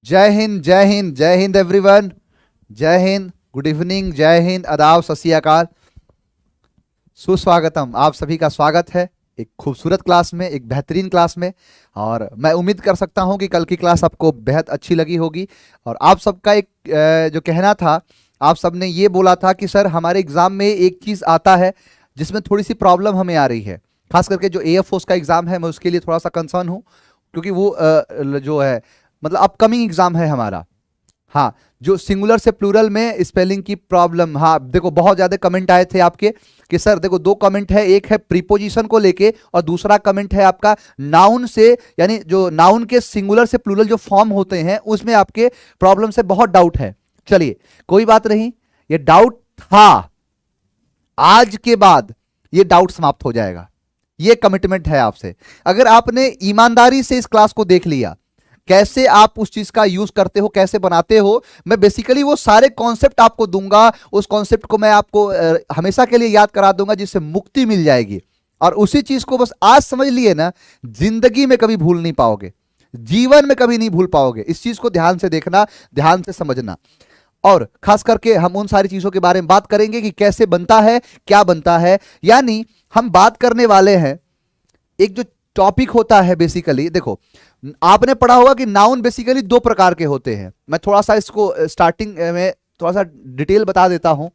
जय हिंद जय हिंद जय हिंद एवरीवन। जय हिंद, गुड इवनिंग, जय हिंद, आदाब, सत श्री अकाल, सुस्वागतम। आप सभी का स्वागत है एक खूबसूरत क्लास में, एक बेहतरीन क्लास में। और मैं उम्मीद कर सकता हूं कि कल की क्लास आपको बेहद अच्छी लगी होगी। और आप सबका एक जो कहना था, आप सबने ये बोला था कि सर हमारे एग्जाम में एक चीज आता है जिसमें थोड़ी सी प्रॉब्लम हमें आ रही है, खास करके जो एयर फोर्स का एग्जाम है, मैं उसके लिए थोड़ा सा कंसर्न हूं, क्योंकि वो जो है मतलब अपकमिंग एग्जाम है हमारा। हाँ, जो सिंगुलर से प्लूरल में स्पेलिंग की प्रॉब्लम, हाँ देखो बहुत ज्यादा कमेंट आए थे आपके कि सर देखो दो कमेंट है, एक है प्रीपोजिशन को लेके और दूसरा कमेंट है आपका नाउन से, यानी जो नाउन के सिंगुलर से प्लूरल जो फॉर्म होते हैं उसमें आपके प्रॉब्लम से बहुत डाउट है। चलिए कोई बात नहीं, ये डाउट था, आज के बाद ये डाउट समाप्त हो जाएगा, ये कमिटमेंट है आपसे। अगर आपने ईमानदारी से इस क्लास को देख लिया, कैसे आप उस चीज का यूज करते हो, कैसे बनाते हो, मैं बेसिकली वो सारे कॉन्सेप्ट आपको दूंगा, उस कॉन्सेप्ट को मैं आपको हमेशा के लिए याद करा दूंगा, जिससे मुक्ति मिल जाएगी। और उसी चीज को बस आज समझ लिए ना, जिंदगी में कभी भूल नहीं पाओगे, जीवन में कभी नहीं भूल पाओगे। इस चीज को ध्यान से देखना, ध्यान से समझना। और खास करके हम उन सारी चीजों के बारे में बात करेंगे कि कैसे बनता है, क्या बनता है। यानी हम बात करने वाले हैं, एक जो टॉपिक होता है बेसिकली, देखो आपने पढ़ा होगा कि नाउन बेसिकली दो प्रकार के होते हैं। मैं थोड़ा सा इसको स्टार्टिंग में थोड़ा सा डिटेल बता देता हूं।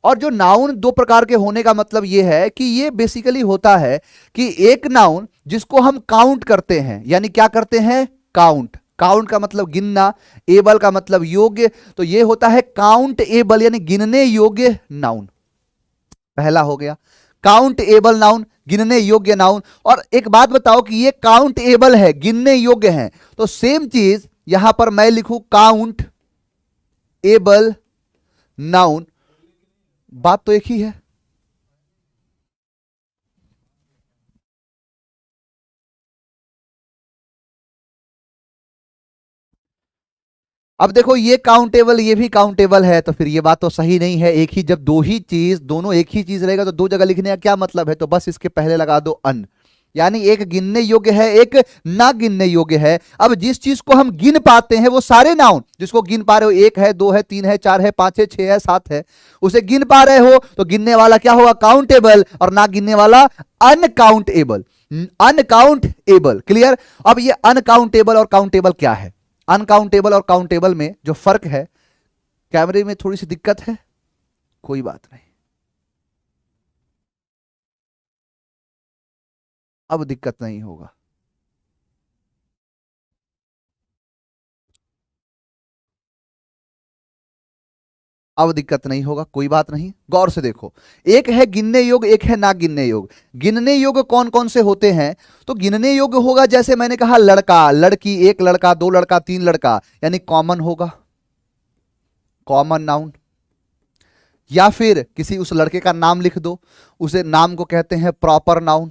और जो नाउन दो प्रकार के होने का मतलब यह है कि ये बेसिकली होता है कि एक नाउन जिसको हम काउंट करते हैं, यानी क्या करते हैं, काउंट। काउंट का मतलब गिनना, एबल का मतलब योग्य, तो ये होता है काउंट एबल, यानी गिनने योग्य नाउन। पहला हो गया काउंट एबल नाउन, गिनने योग्य नाउन। और एक बात बताओ कि ये काउंट एबल है, गिनने योग्य है, तो सेम चीज यहां पर मैं लिखूं काउंट एबल नाउन, बात तो एक ही है। अब देखो ये काउंटेबल, ये भी काउंटेबल है, तो फिर ये बात तो सही नहीं है। एक ही, जब दो ही चीज, दोनों एक ही चीज रहेगा तो दो जगह लिखने का क्या मतलब है। तो बस इसके पहले लगा दो अन, यानी एक गिनने योग्य है, एक ना गिनने योग्य है। अब जिस चीज को हम गिन पाते हैं वो सारे नाउन, जिसको गिन पा रहे हो, एक है, दो है, तीन है, चार है, पांच है, छह है, सात है, उसे गिन पा रहे हो, तो गिनने वाला क्या होगा, काउंटेबल, और ना गिनने वाला अनकाउंटेबल। Uncountable, clear. अब ये अनकाउंटेबल और काउंटेबल क्या है, अनकाउंटेबल और काउंटेबल में जो फर्क है, कैमरे में थोड़ी सी दिक्कत है, कोई बात नहीं, अब दिक्कत नहीं होगा। अब दिक्कत नहीं होगा, कोई बात नहीं, गौर से देखो। एक है गिनने योग्य, एक है ना गिनने योग्य। गिनने योग्य कौन कौन से होते हैं, तो गिनने योग्य होगा जैसे मैंने कहा लड़का, लड़की, एक लड़का, दो लड़का, तीन लड़का, यानी कॉमन होगा, कॉमन नाउन। या फिर किसी उस लड़के का नाम लिख दो, उसे नाम को कहते हैं प्रॉपर नाउन।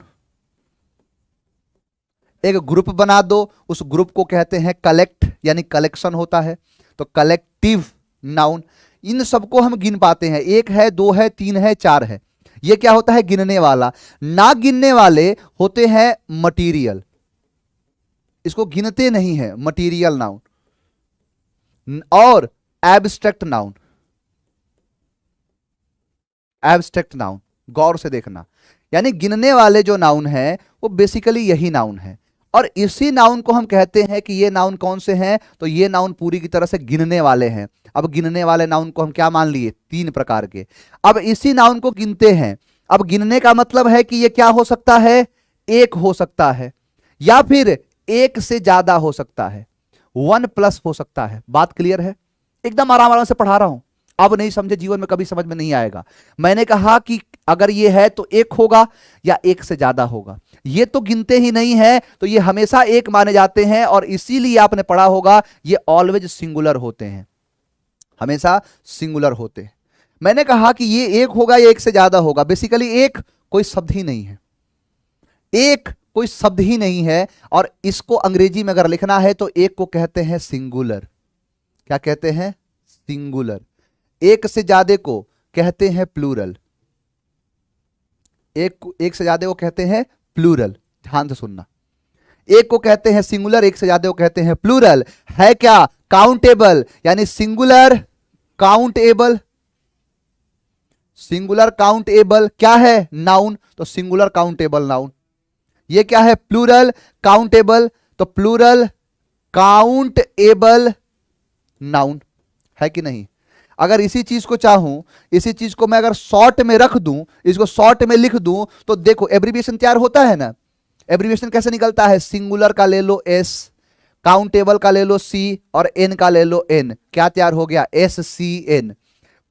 एक ग्रुप बना दो, उस ग्रुप को कहते हैं कलेक्ट, यानी कलेक्शन होता है, तो कलेक्टिव नाउन। इन सबको हम गिन पाते हैं, एक है, दो है, तीन है, चार है, ये क्या होता है, गिनने वाला। ना गिनने वाले होते हैं मटीरियल, इसको गिनते नहीं है, मटीरियल नाउन। और एब्स्ट्रैक्ट नाउन, एब्स्ट्रैक्ट नाउन, गौर से देखना, यानी गिनने वाले जो नाउन है वो बेसिकली यही नाउन है। और इसी नाउन को हम कहते हैं कि ये नाउन कौन से हैं, तो ये नाउन पूरी की तरह से गिनने वाले हैं। अब गिनने वाले नाउन को हम क्या मान लिए, तीन प्रकार के। अब इसी नाउन को गिनते हैं। अब गिनने का मतलब है कि ये क्या हो सकता है, एक हो सकता है, या फिर एक से ज्यादा हो सकता है, वन प्लस हो सकता है। बात क्लियर है, एकदम आराम आराम से पढ़ा रहा हूं, अब नहीं समझे जीवन में कभी समझ में नहीं आएगा। मैंने कहा कि अगर ये है तो एक होगा या एक से ज्यादा होगा, ये तो गिनते ही नहीं है, तो ये हमेशा एक माने जाते हैं। और इसीलिए आपने पढ़ा होगा ये ऑलवेज सिंगुलर होते हैं, हमेशा सिंगुलर होते हैं। मैंने कहा कि ये एक होगा या एक से ज्यादा होगा, बेसिकली एक कोई शब्द ही नहीं है, एक कोई शब्द ही नहीं है। और इसको अंग्रेजी में अगर लिखना है तो एक को कहते हैं सिंगुलर। क्या कहते हैं, सिंगुलर। एक से ज्यादा को कहते हैं प्लूरल, एक से ज्यादा को कहते हैं प्लूरल, ध्यान से सुनना। एक को कहते हैं सिंगुलर, एक से ज्यादा को कहते हैं प्लूरल। है क्या, काउंटेबल यानी सिंगुलर काउंटेबल, सिंगुलर काउंटेबल क्या है? नाउन, तो सिंगुलर काउंटेबल नाउन। ये क्या है? प्लूरल काउंटेबल, तो प्लूरल काउंटेबल नाउन, है कि नहीं? अगर इसी चीज को चाहूं, इसी चीज को मैं अगर शॉर्ट में रख दूं, इसको शॉर्ट में लिख दूं, तो देखो एब्रीविएशन तैयार होता है ना। एब्रीविएशन कैसे निकलता है? सिंगुलर का ले लो एस, काउंटेबल का ले लो सी, और एन का ले लो एन। क्या तैयार हो गया? S C N.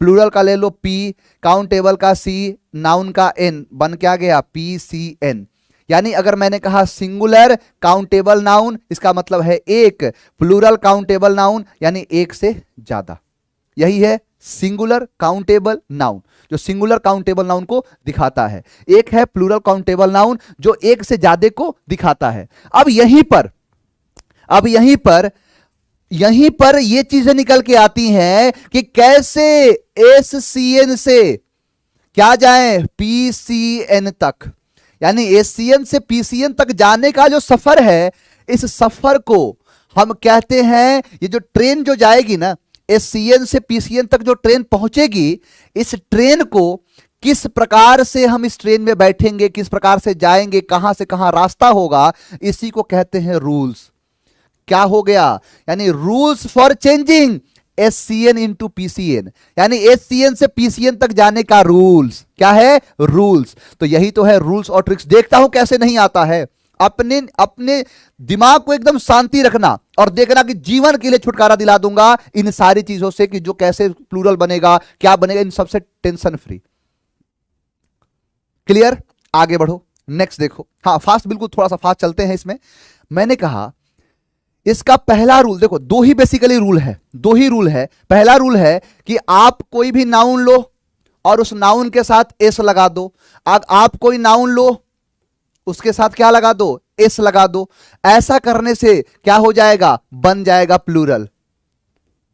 प्लूरल का ले लो पी, काउंटेबल का सी, नाउन का एन, बन क्या गया? P C N. यानी अगर मैंने कहा सिंगुलर काउंटेबल नाउन, इसका मतलब है एक, प्लूरल काउंटेबल नाउन यानी एक से ज्यादा। यही है सिंगुलर काउंटेबल नाउन, जो सिंगुलर काउंटेबल नाउन को दिखाता है। एक है प्लूरल काउंटेबल नाउन जो एक से ज्यादा को दिखाता है। अब यहीं पर ये चीजें निकल के आती हैं कि कैसे एस सी एन से क्या जाए? पी सी एन तक। यानी एससीएन से पीसीएन तक जाने का जो सफर है, इस सफर को हम कहते हैं, ये जो ट्रेन जो जाएगी ना, एससीएन से पीसीएन तक जो ट्रेन पहुंचेगी, इस ट्रेन को किस प्रकार से हम इस ट्रेन में बैठेंगे, किस प्रकार से जाएंगे, कहां से कहां रास्ता होगा, इसी को कहते हैं रूल्स। क्या हो गया? यानी rules for changing SCN into PCN, यानी एससीएन से पीसीएन तक जाने का रूल्स। क्या है? रूल्स। तो यही तो है रूल्स और ट्रिक्स। देखता हूं कैसे नहीं आता है। अपने दिमाग को एकदम शांति रखना और देखना कि जीवन के लिए छुटकारा दिला दूंगा इन सारी चीजों से, कि जो कैसे प्लूरल बनेगा, क्या बनेगा, इन सबसे टेंशन फ्री। क्लियर? आगे बढ़ो, नेक्स्ट देखो। हाँ फास्ट, बिल्कुल थोड़ा सा फास्ट चलते हैं इसमें। मैंने कहा इसका पहला रूल देखो, दो ही बेसिकली रूल है, दो ही रूल है। पहला रूल है कि आप कोई भी नाउन लो और उस नाउन के साथ एस लगा दो। आप कोई नाउन लो, उसके साथ क्या लगा दो? एस लगा दो। ऐसा करने से क्या हो जाएगा? बन जाएगा प्लूरल।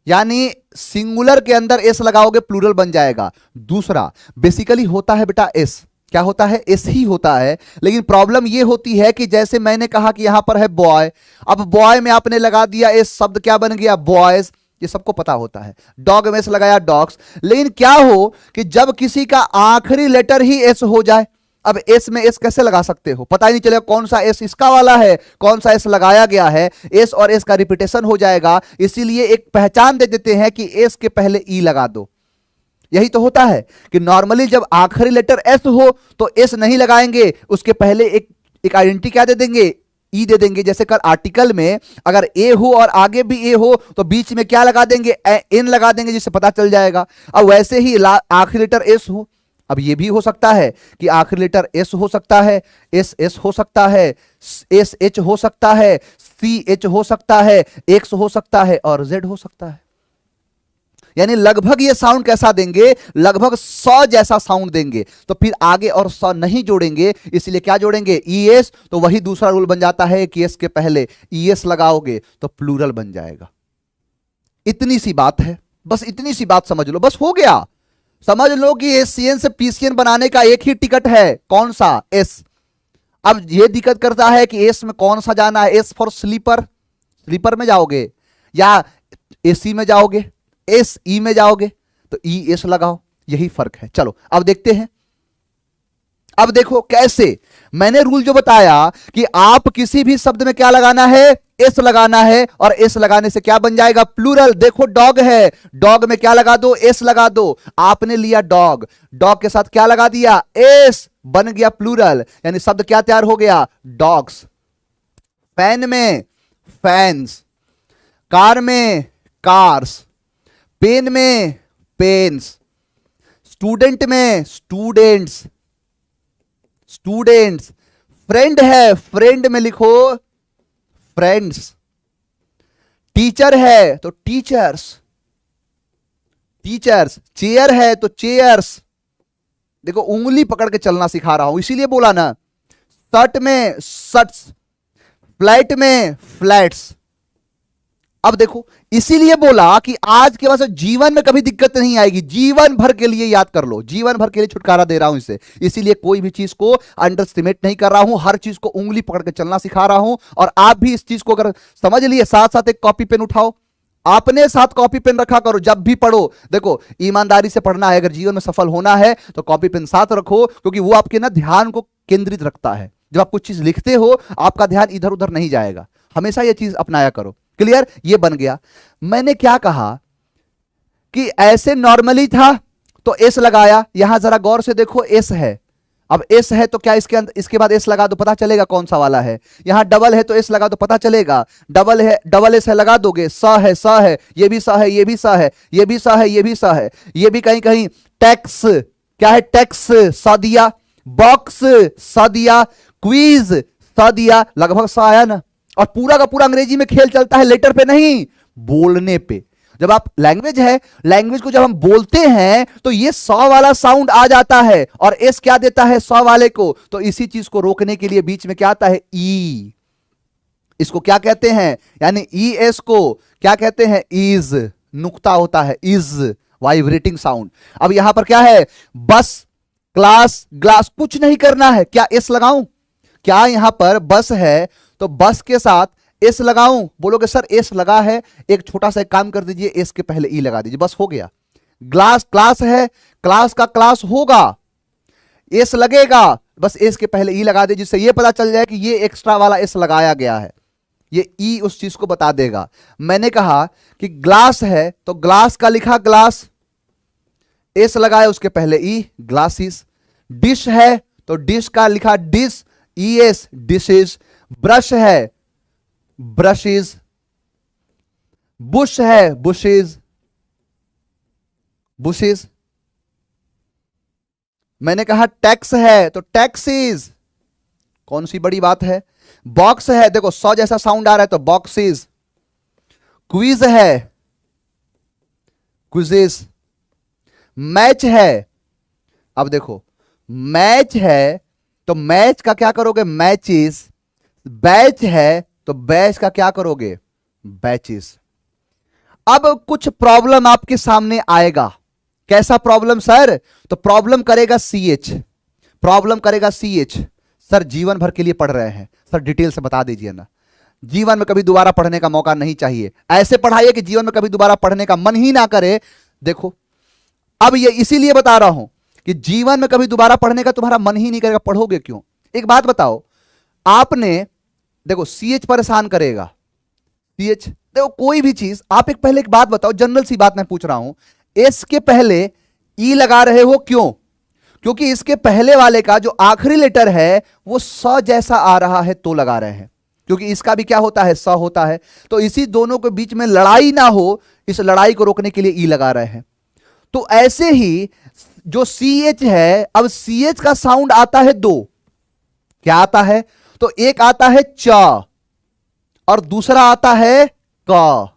यानी सिंगुलर के अंदर एस लगाओगे, प्लूरल बन जाएगा। दूसरा बेसिकली होता है बेटा एस, क्या होता है? एस ही होता है। लेकिन प्रॉब्लम यह होती है कि जैसे मैंने कहा कि यहां पर है बॉय, अब बॉय में आपने लगा दिया एस, शब्द क्या बन गया? बॉयज। ये सबको पता होता है। डॉग में एस लगाया, डॉग्स। लेकिन क्या हो कि जब किसी का आखिरी लेटर ही एस हो जाए, अब एस में एस कैसे लगा सकते हो? पता ही नहीं चलेगा कौन सा एस इसका वाला है, कौन सा एस लगाया गया है। एस और एस का रिपीटेशन हो जाएगा, इसीलिए एक पहचान दे देते हैं कि एस के पहले ई लगा दो। यही तो होता है कि नॉर्मली जब आखिरी लेटर एस हो तो एस नहीं लगाएंगे, उसके पहले एक आइडेंटिटी क्या दे देंगे? ई दे देंगे। जैसे कल आर्टिकल में अगर ए हो और आगे भी ए हो तो बीच में क्या लगा देंगे? एन लगा देंगे, जिससे पता चल जाएगा। अब वैसे ही आखिरी लेटर एस हो, अब ये भी हो सकता है कि आखिरी लेटर एस हो सकता है, एस एस हो सकता है, एस एच हो सकता है, सी एच हो सकता है, एक्स हो सकता है और जेड हो सकता है। यानी लगभग ये साउंड कैसा देंगे? लगभग 100 जैसा साउंड देंगे। तो फिर आगे और 100 नहीं जोड़ेंगे, इसलिए क्या जोड़ेंगे? ईएस। तो वही दूसरा रूल बन जाता है कि एस के पहले ईएस लगाओगे तो प्लूरल बन जाएगा। इतनी सी बात है, बस इतनी सी बात समझ लो, बस हो गया। समझ लो कि एससीएन से पीसीएन बनाने का एक ही टिकट है, कौन सा? एस। अब ये दिक्कत करता है कि एस में कौन सा जाना है? एस फॉर स्लीपर, स्लीपर में जाओगे या एसी में जाओगे? एस ई में जाओगे तो ई एस लगाओ, यही फर्क है। चलो अब देखते हैं। अब देखो कैसे मैंने रूल जो बताया कि आप किसी भी शब्द में क्या लगाना है? एस लगाना है, और एस लगाने से क्या बन जाएगा? प्लूरल। देखो डॉग है, डॉग में क्या लगा दो? एस लगा दो। आपने लिया डॉग, डॉग के साथ क्या लगा दिया? एस, बन गया प्लूरल। यानी शब्द क्या तैयार हो गया? डॉग्स। फैन में फैंस, कार में कार्स, पेन में पेन्स, स्टूडेंट में स्टूडेंट्स, स्टूडेंट्स। फ्रेंड है, फ्रेंड में लिखो फ्रेंड्स। टीचर है तो टीचर्स, टीचर्स। चेयर है तो चेयर्स। देखो उंगली पकड़ के चलना सिखा रहा हूं, इसीलिए बोला ना। शर्ट में शर्ट्स, फ्लैट में फ्लैट्स। अब देखो इसीलिए बोला कि आज के बाद जीवन में कभी दिक्कत नहीं आएगी, जीवन भर के लिए याद कर लो, जीवन भर के लिए छुटकारा दे रहा हूं इसे। इसीलिए कोई भी चीज को अंडरस्टिमेट नहीं कर रहा हूं, हर चीज को उंगली पकड़ के चलना सिखा रहा हूं। और आप भी इस चीज को अगर समझ लिए, साथ साथ एक कॉपी पेन उठाओ, अपने साथ कॉपी पेन रखा करो जब भी पढ़ो। देखो ईमानदारी से पढ़ना है, अगर जीवन में सफल होना है तो कॉपी पेन साथ रखो, क्योंकि वो आपके ना ध्यान को केंद्रित रखता है। जब आप कुछ चीज लिखते हो आपका ध्यान इधर उधर नहीं जाएगा, हमेशा ये चीज अपनाया करो। क्लियर? ये बन गया। मैंने क्या कहा कि ऐसे नॉर्मली था तो एस लगाया, यहां जरा गौर से देखो एस है, अब एस है तो क्या इसके अंदर इसके बाद एस लगा दो, पता चलेगा कौन सा वाला है। यहां डबल है तो एस लगा दो, पता चलेगा। डबल है, डबल एस है, लगा दोगे। स है, ये भी स है, ये भी स है, ये भी स है, ये भी स है, ये भी कहीं कहीं। टैक्स, क्या है? टैक्स, स दिया। बॉक्स, स दिया। क्वीज, स दिया। लगभग स आया ना। और पूरा का पूरा अंग्रेजी में खेल चलता है लेटर पे नहीं, बोलने पे। जब आप लैंग्वेज है, लैंग्वेज को जब हम बोलते हैं तो ये सौ वाला साउंड आ जाता है और एस क्या देता है? सौ वाले को। तो इसी चीज को रोकने के लिए बीच में क्या आता है? ई। इसको क्या कहते हैं? यानी ई एस को क्या कहते हैं? इज। नुक्ता होता है इज, वाइब्रेटिंग साउंड। अब यहां पर क्या है? बस, क्लास, ग्लास, कुछ नहीं करना है। क्या एस लगाऊं? क्या यहां पर बस है तो बस के साथ एस लगाऊं? बोलोगे सर एस लगा है, एक छोटा सा एक काम कर दीजिए, एस के पहले ई लगा दीजिए, बस हो गया। ग्लास, क्लास है, क्लास का क्लास होगा, एस लगेगा, बस एस के पहले ई लगा दीजिए, जिससे ये पता चल जाए कि ये एक्स्ट्रा वाला एस लगाया गया है। ये ई उस चीज को बता देगा। मैंने कहा कि ग्लास है तो ग्लास का लिखा ग्लास, एस लगाया उसके पहले ई, ग्लासेस। डिश है तो डिश का लिखा dish, E S, dishes. Brush है, ब्रशेज। बुश है, बुशेज, बुशेज। मैंने कहा टैक्स है तो टैक्सीज, कौन सी बड़ी बात है। बॉक्स है, देखो सौ जैसा साउंड आ रहा है तो बॉक्सेज। क्विज है, क्विजेस। मैच है, अब देखो मैच है तो मैच का क्या करोगे? मैचेस। बैच है तो बैच का क्या करोगे? बैचेस। अब कुछ प्रॉब्लम आपके सामने आएगा। कैसा प्रॉब्लम सर? तो प्रॉब्लम करेगा सीएच, प्रॉब्लम करेगा सीएच। सर जीवन भर के लिए पढ़ रहे हैं, सर डिटेल से बता दीजिए ना। जीवन में कभी दोबारा पढ़ने का मौका नहीं चाहिए, ऐसे पढ़ाइए कि जीवन में कभी दोबारा पढ़ने का मन ही ना करे। देखो अब ये इसीलिए बता रहा हूं कि जीवन में कभी दोबारा पढ़ने का तुम्हारा मन ही नहीं करेगा, पढ़ोगे क्यों? एक बात बताओ, आपने देखो सीएच परेशान करेगा, सीएच। देखो कोई भी चीज आप एक पहले एक बात बताओ, जनरल सी बात मैं पूछ रहा हूं, एस के पहले ई लगा रहे हो क्यों? क्योंकि इसके पहले वाले का जो आखिरी लेटर है वो स जैसा आ रहा है तो लगा रहे हैं, क्योंकि इसका भी क्या होता है? स होता है। तो इसी दोनों के बीच में लड़ाई ना हो, इस लड़ाई को रोकने के लिए ई लगा रहे हैं। तो ऐसे ही जो सी एच है, अब सी एच का साउंड आता है दो। क्या आता है? तो एक आता है च और दूसरा आता है क।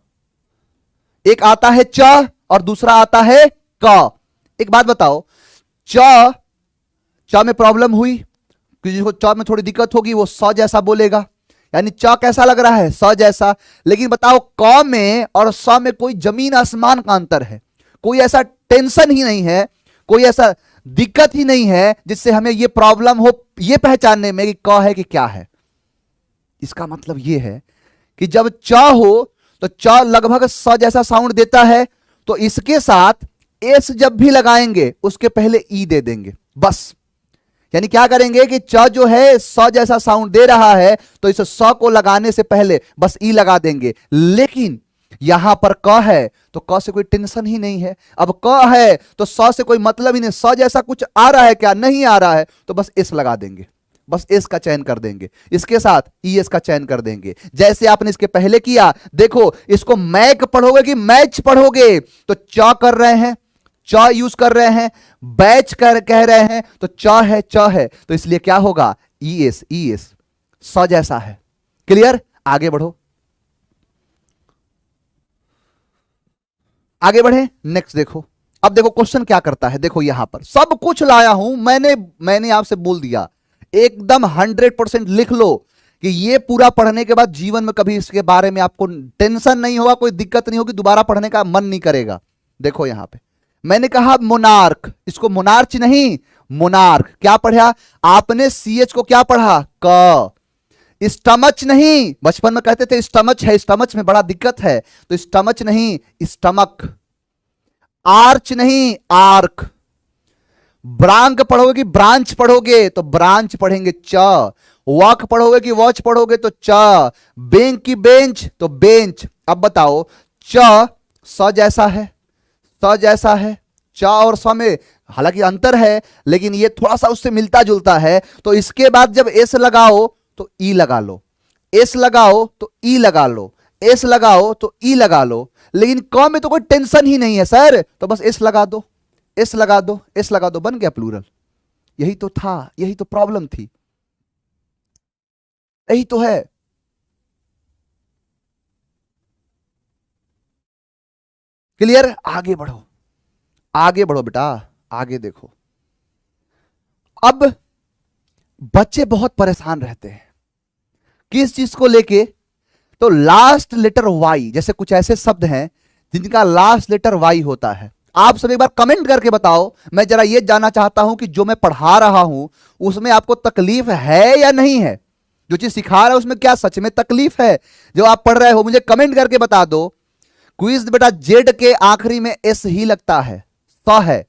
एक आता है च और दूसरा आता है क। एक बात बताओ, च में प्रॉब्लम हुई, जिसको च में थोड़ी दिक्कत होगी वो स जैसा बोलेगा, यानी च कैसा लग रहा है? स जैसा। लेकिन बताओ क में और स में कोई जमीन आसमान का अंतर है। कोई ऐसा टेंशन ही नहीं है, कोई ऐसा दिक्कत ही नहीं है जिससे हमें ये प्रॉब्लम हो ये पहचानने में कि क है कि क्या है। इसका मतलब ये है कि जब च हो तो च लगभग स जैसा साउंड देता है, तो इसके साथ एस जब भी लगाएंगे उसके पहले ई दे देंगे बस। यानी क्या करेंगे कि च जो है स जैसा साउंड दे रहा है तो इस स को लगाने से पहले बस ई लगा देंगे। लेकिन यहां पर क है तो क से कोई टेंशन ही नहीं है। अब क है तो स से कोई मतलब ही नहीं, स जैसा कुछ आ रहा है क्या? नहीं आ रहा है, तो बस एस लगा देंगे, बस एस का चयन कर देंगे, इसके साथ ई एस का चयन कर देंगे, जैसे आपने इसके पहले किया। देखो इसको मैक पढ़ोगे कि मैच पढ़ोगे? तो च कर रहे हैं, च यूज कर रहे हैं, बैच कर कह रहे हैं तो च है तो इसलिए क्या होगा? ई एस, ई एस स जैसा है। क्लियर? आगे बढ़ो, आगे बढ़े। नेक्स्ट देखो, अब देखो क्वेश्चन क्या करता है। देखो यहां पर सब कुछ लाया हूं मैंने आपसे बोल दिया, एकदम 100% लिख लो कि ये पूरा पढ़ने के बाद जीवन में कभी इसके बारे में आपको टेंशन नहीं होगा, कोई दिक्कत नहीं होगी, दोबारा पढ़ने का मन नहीं करेगा। देखो यहां पे मैंने कहा मोनार्क, इसको मोनार्च नहीं मोनार्क। क्या पढ़ा आपने? सीएच को क्या पढ़ा? क। स्टमच नहीं, बचपन में कहते थे स्टमच है, स्टमच में बड़ा दिक्कत है, तो स्टमच नहीं, स्टमक। आर्च नहीं, आर्क। ब्रांक पढ़ोगे कि ब्रांच पढ़ोगे, तो ब्रांच पढ़ेंगे च। वॉक पढ़ोगे कि वॉच पढ़ोगे, तो च। बेंच की बेंच, तो बेंच। अब बताओ, च स जैसा है, स जैसा है, च और स में हालांकि अंतर है, लेकिन ये थोड़ा सा उससे मिलता जुलता है, तो इसके बाद जब एस लगाओ तो ई लगा लो, एस लगाओ तो ई लगा लो, एस लगाओ तो ई लगा लो, लेकिन क में तो कोई टेंशन ही नहीं है सर, तो बस एस लगा दो, एस लगा दो, एस लगा दो, बन गया प्लूरल। यही तो था, यही तो प्रॉब्लम थी, यही तो है। क्लियर? आगे बढ़ो, आगे बढ़ो बेटा, आगे देखो। अब बच्चे बहुत परेशान रहते हैं किस चीज को लेके, तो लास्ट लेटर वाई, जैसे कुछ ऐसे शब्द हैं जिनका लास्ट लेटर वाई होता है। आप सब एक बार कमेंट करके बताओ, मैं जरा ये जानना चाहता हूं कि जो मैं पढ़ा रहा हूं उसमें आपको तकलीफ है या नहीं है, जो चीज सिखा रहा है उसमें क्या सच में तकलीफ है, जो आप पढ़ रहे हो मुझे कमेंट करके बता दो। क्विज बेटा जेड के आखिरी में एस ही लगता है, स है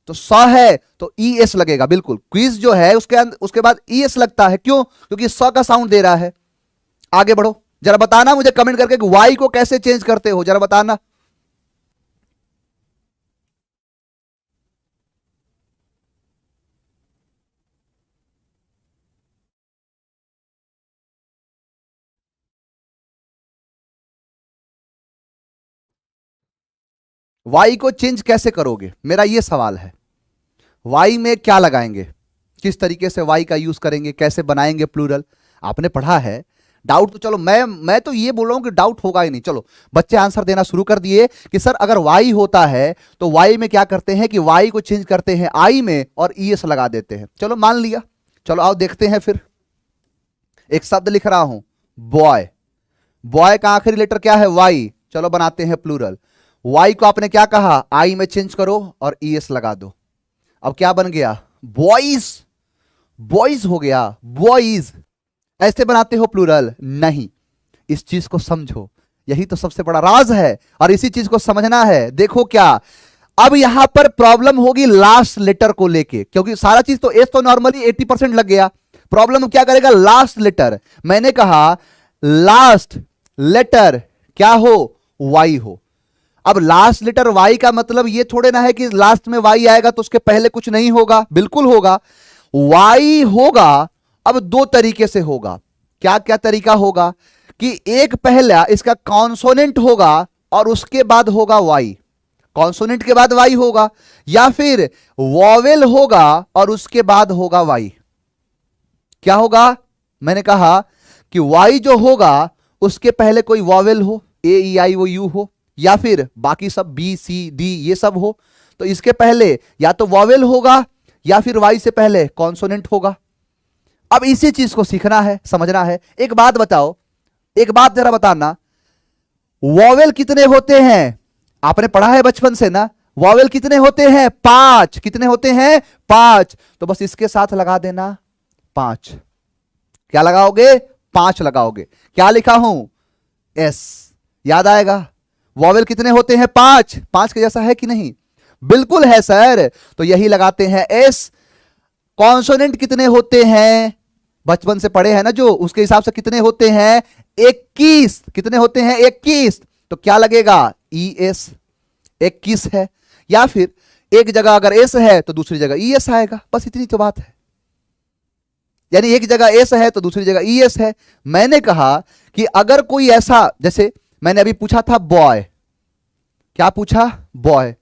तो स है तो ई एस लगेगा, बिल्कुल। क्विज जो है उसके बाद ई एस लगता है, क्यों? क्योंकि स का साउंड दे रहा है। आगे बढ़ो, जरा बताना मुझे कमेंट करके कि वाई को कैसे चेंज करते हो, जरा बताना। वाई को चेंज कैसे करोगे, मेरा यह सवाल है। वाई में क्या लगाएंगे, किस तरीके से वाई का यूज करेंगे, कैसे बनाएंगे प्लूरल, आपने पढ़ा है। डाउट तो चलो मैं तो ये बोल रहा हूं कि डाउट होगा ही नहीं। चलो बच्चे आंसर देना शुरू कर दिए कि सर अगर वाई होता है तो वाई में क्या करते हैं कि वाई को चेंज करते हैं आई में और ई एस लगा देते हैं। चलो मान लिया, चलो आओ देखते हैं। फिर एक शब्द लिख रहा हूं, बॉय। बॉय का आखिरी लेटर क्या है, वाई। चलो बनाते हैं प्लूरल। वाई को आपने क्या कहा, आई में चेंज करो और ई एस लगा दो। अब क्या बन गया, बॉयज। बॉयज हो गया, बॉयज। ऐसे बनाते हो प्लूरल? नहीं, इस चीज को समझो, यही तो सबसे बड़ा राज है और इसी चीज को समझना है। देखो क्या, अब यहां पर प्रॉब्लम होगी लास्ट लेटर को लेके, क्योंकि सारा चीज तो एस तो नॉर्मली 80% लग गया। प्रॉब्लम क्या करेगा, लास्ट लेटर। मैंने कहा लास्ट लेटर क्या हो, वाई हो। अब लास्ट लेटर वाई का मतलब ये थोड़े ना है कि लास्ट में वाई आएगा तो उसके पहले कुछ नहीं होगा, बिल्कुल होगा। वाई होगा, अब दो तरीके से होगा। क्या क्या तरीका होगा कि एक पहला इसका कॉन्सोनेंट होगा और उसके बाद होगा वाई, कॉन्सोनेंट के बाद वाई होगा, या फिर वॉवेल होगा और उसके बाद होगा वाई। क्या होगा, मैंने कहा कि वाई जो होगा उसके पहले कोई वॉवेल हो, ए ई आई ओ यू हो, या फिर बाकी सब बी सी डी ये सब हो, तो इसके पहले या तो वॉवेल होगा या फिर वाई से पहले कॉन्सोनेंट होगा। अब इसी चीज को सीखना है, समझना है। एक बात बताओ, एक बात जरा बताना, वॉवेल कितने होते हैं? आपने पढ़ा है बचपन से ना, वॉवेल कितने होते हैं? 5। कितने होते हैं? 5। तो बस इसके साथ लगा देना 5। क्या लगाओगे? 5 लगाओगे। क्या लिखा हूं? एस। याद आएगा? वॉवेल कितने होते हैं? 5। 5 के जैसा है कि नहीं? बिल्कुल है सर, तो यही लगाते हैं एस। कॉन्सोनेंट कितने होते हैं? बचपन से पढ़े हैं ना जो, उसके हिसाब से कितने होते हैं? 21। कितने होते हैं? 21। तो क्या लगेगा? E S. 21 है, या फिर एक जगह अगर एस है तो दूसरी जगह ई एस आएगा, बस इतनी तो बात है। यानी एक जगह एस है तो दूसरी जगह ई एस है। मैंने कहा कि अगर कोई ऐसा, जैसे मैंने अभी पूछा था बॉय, क्या पूछा? बॉय।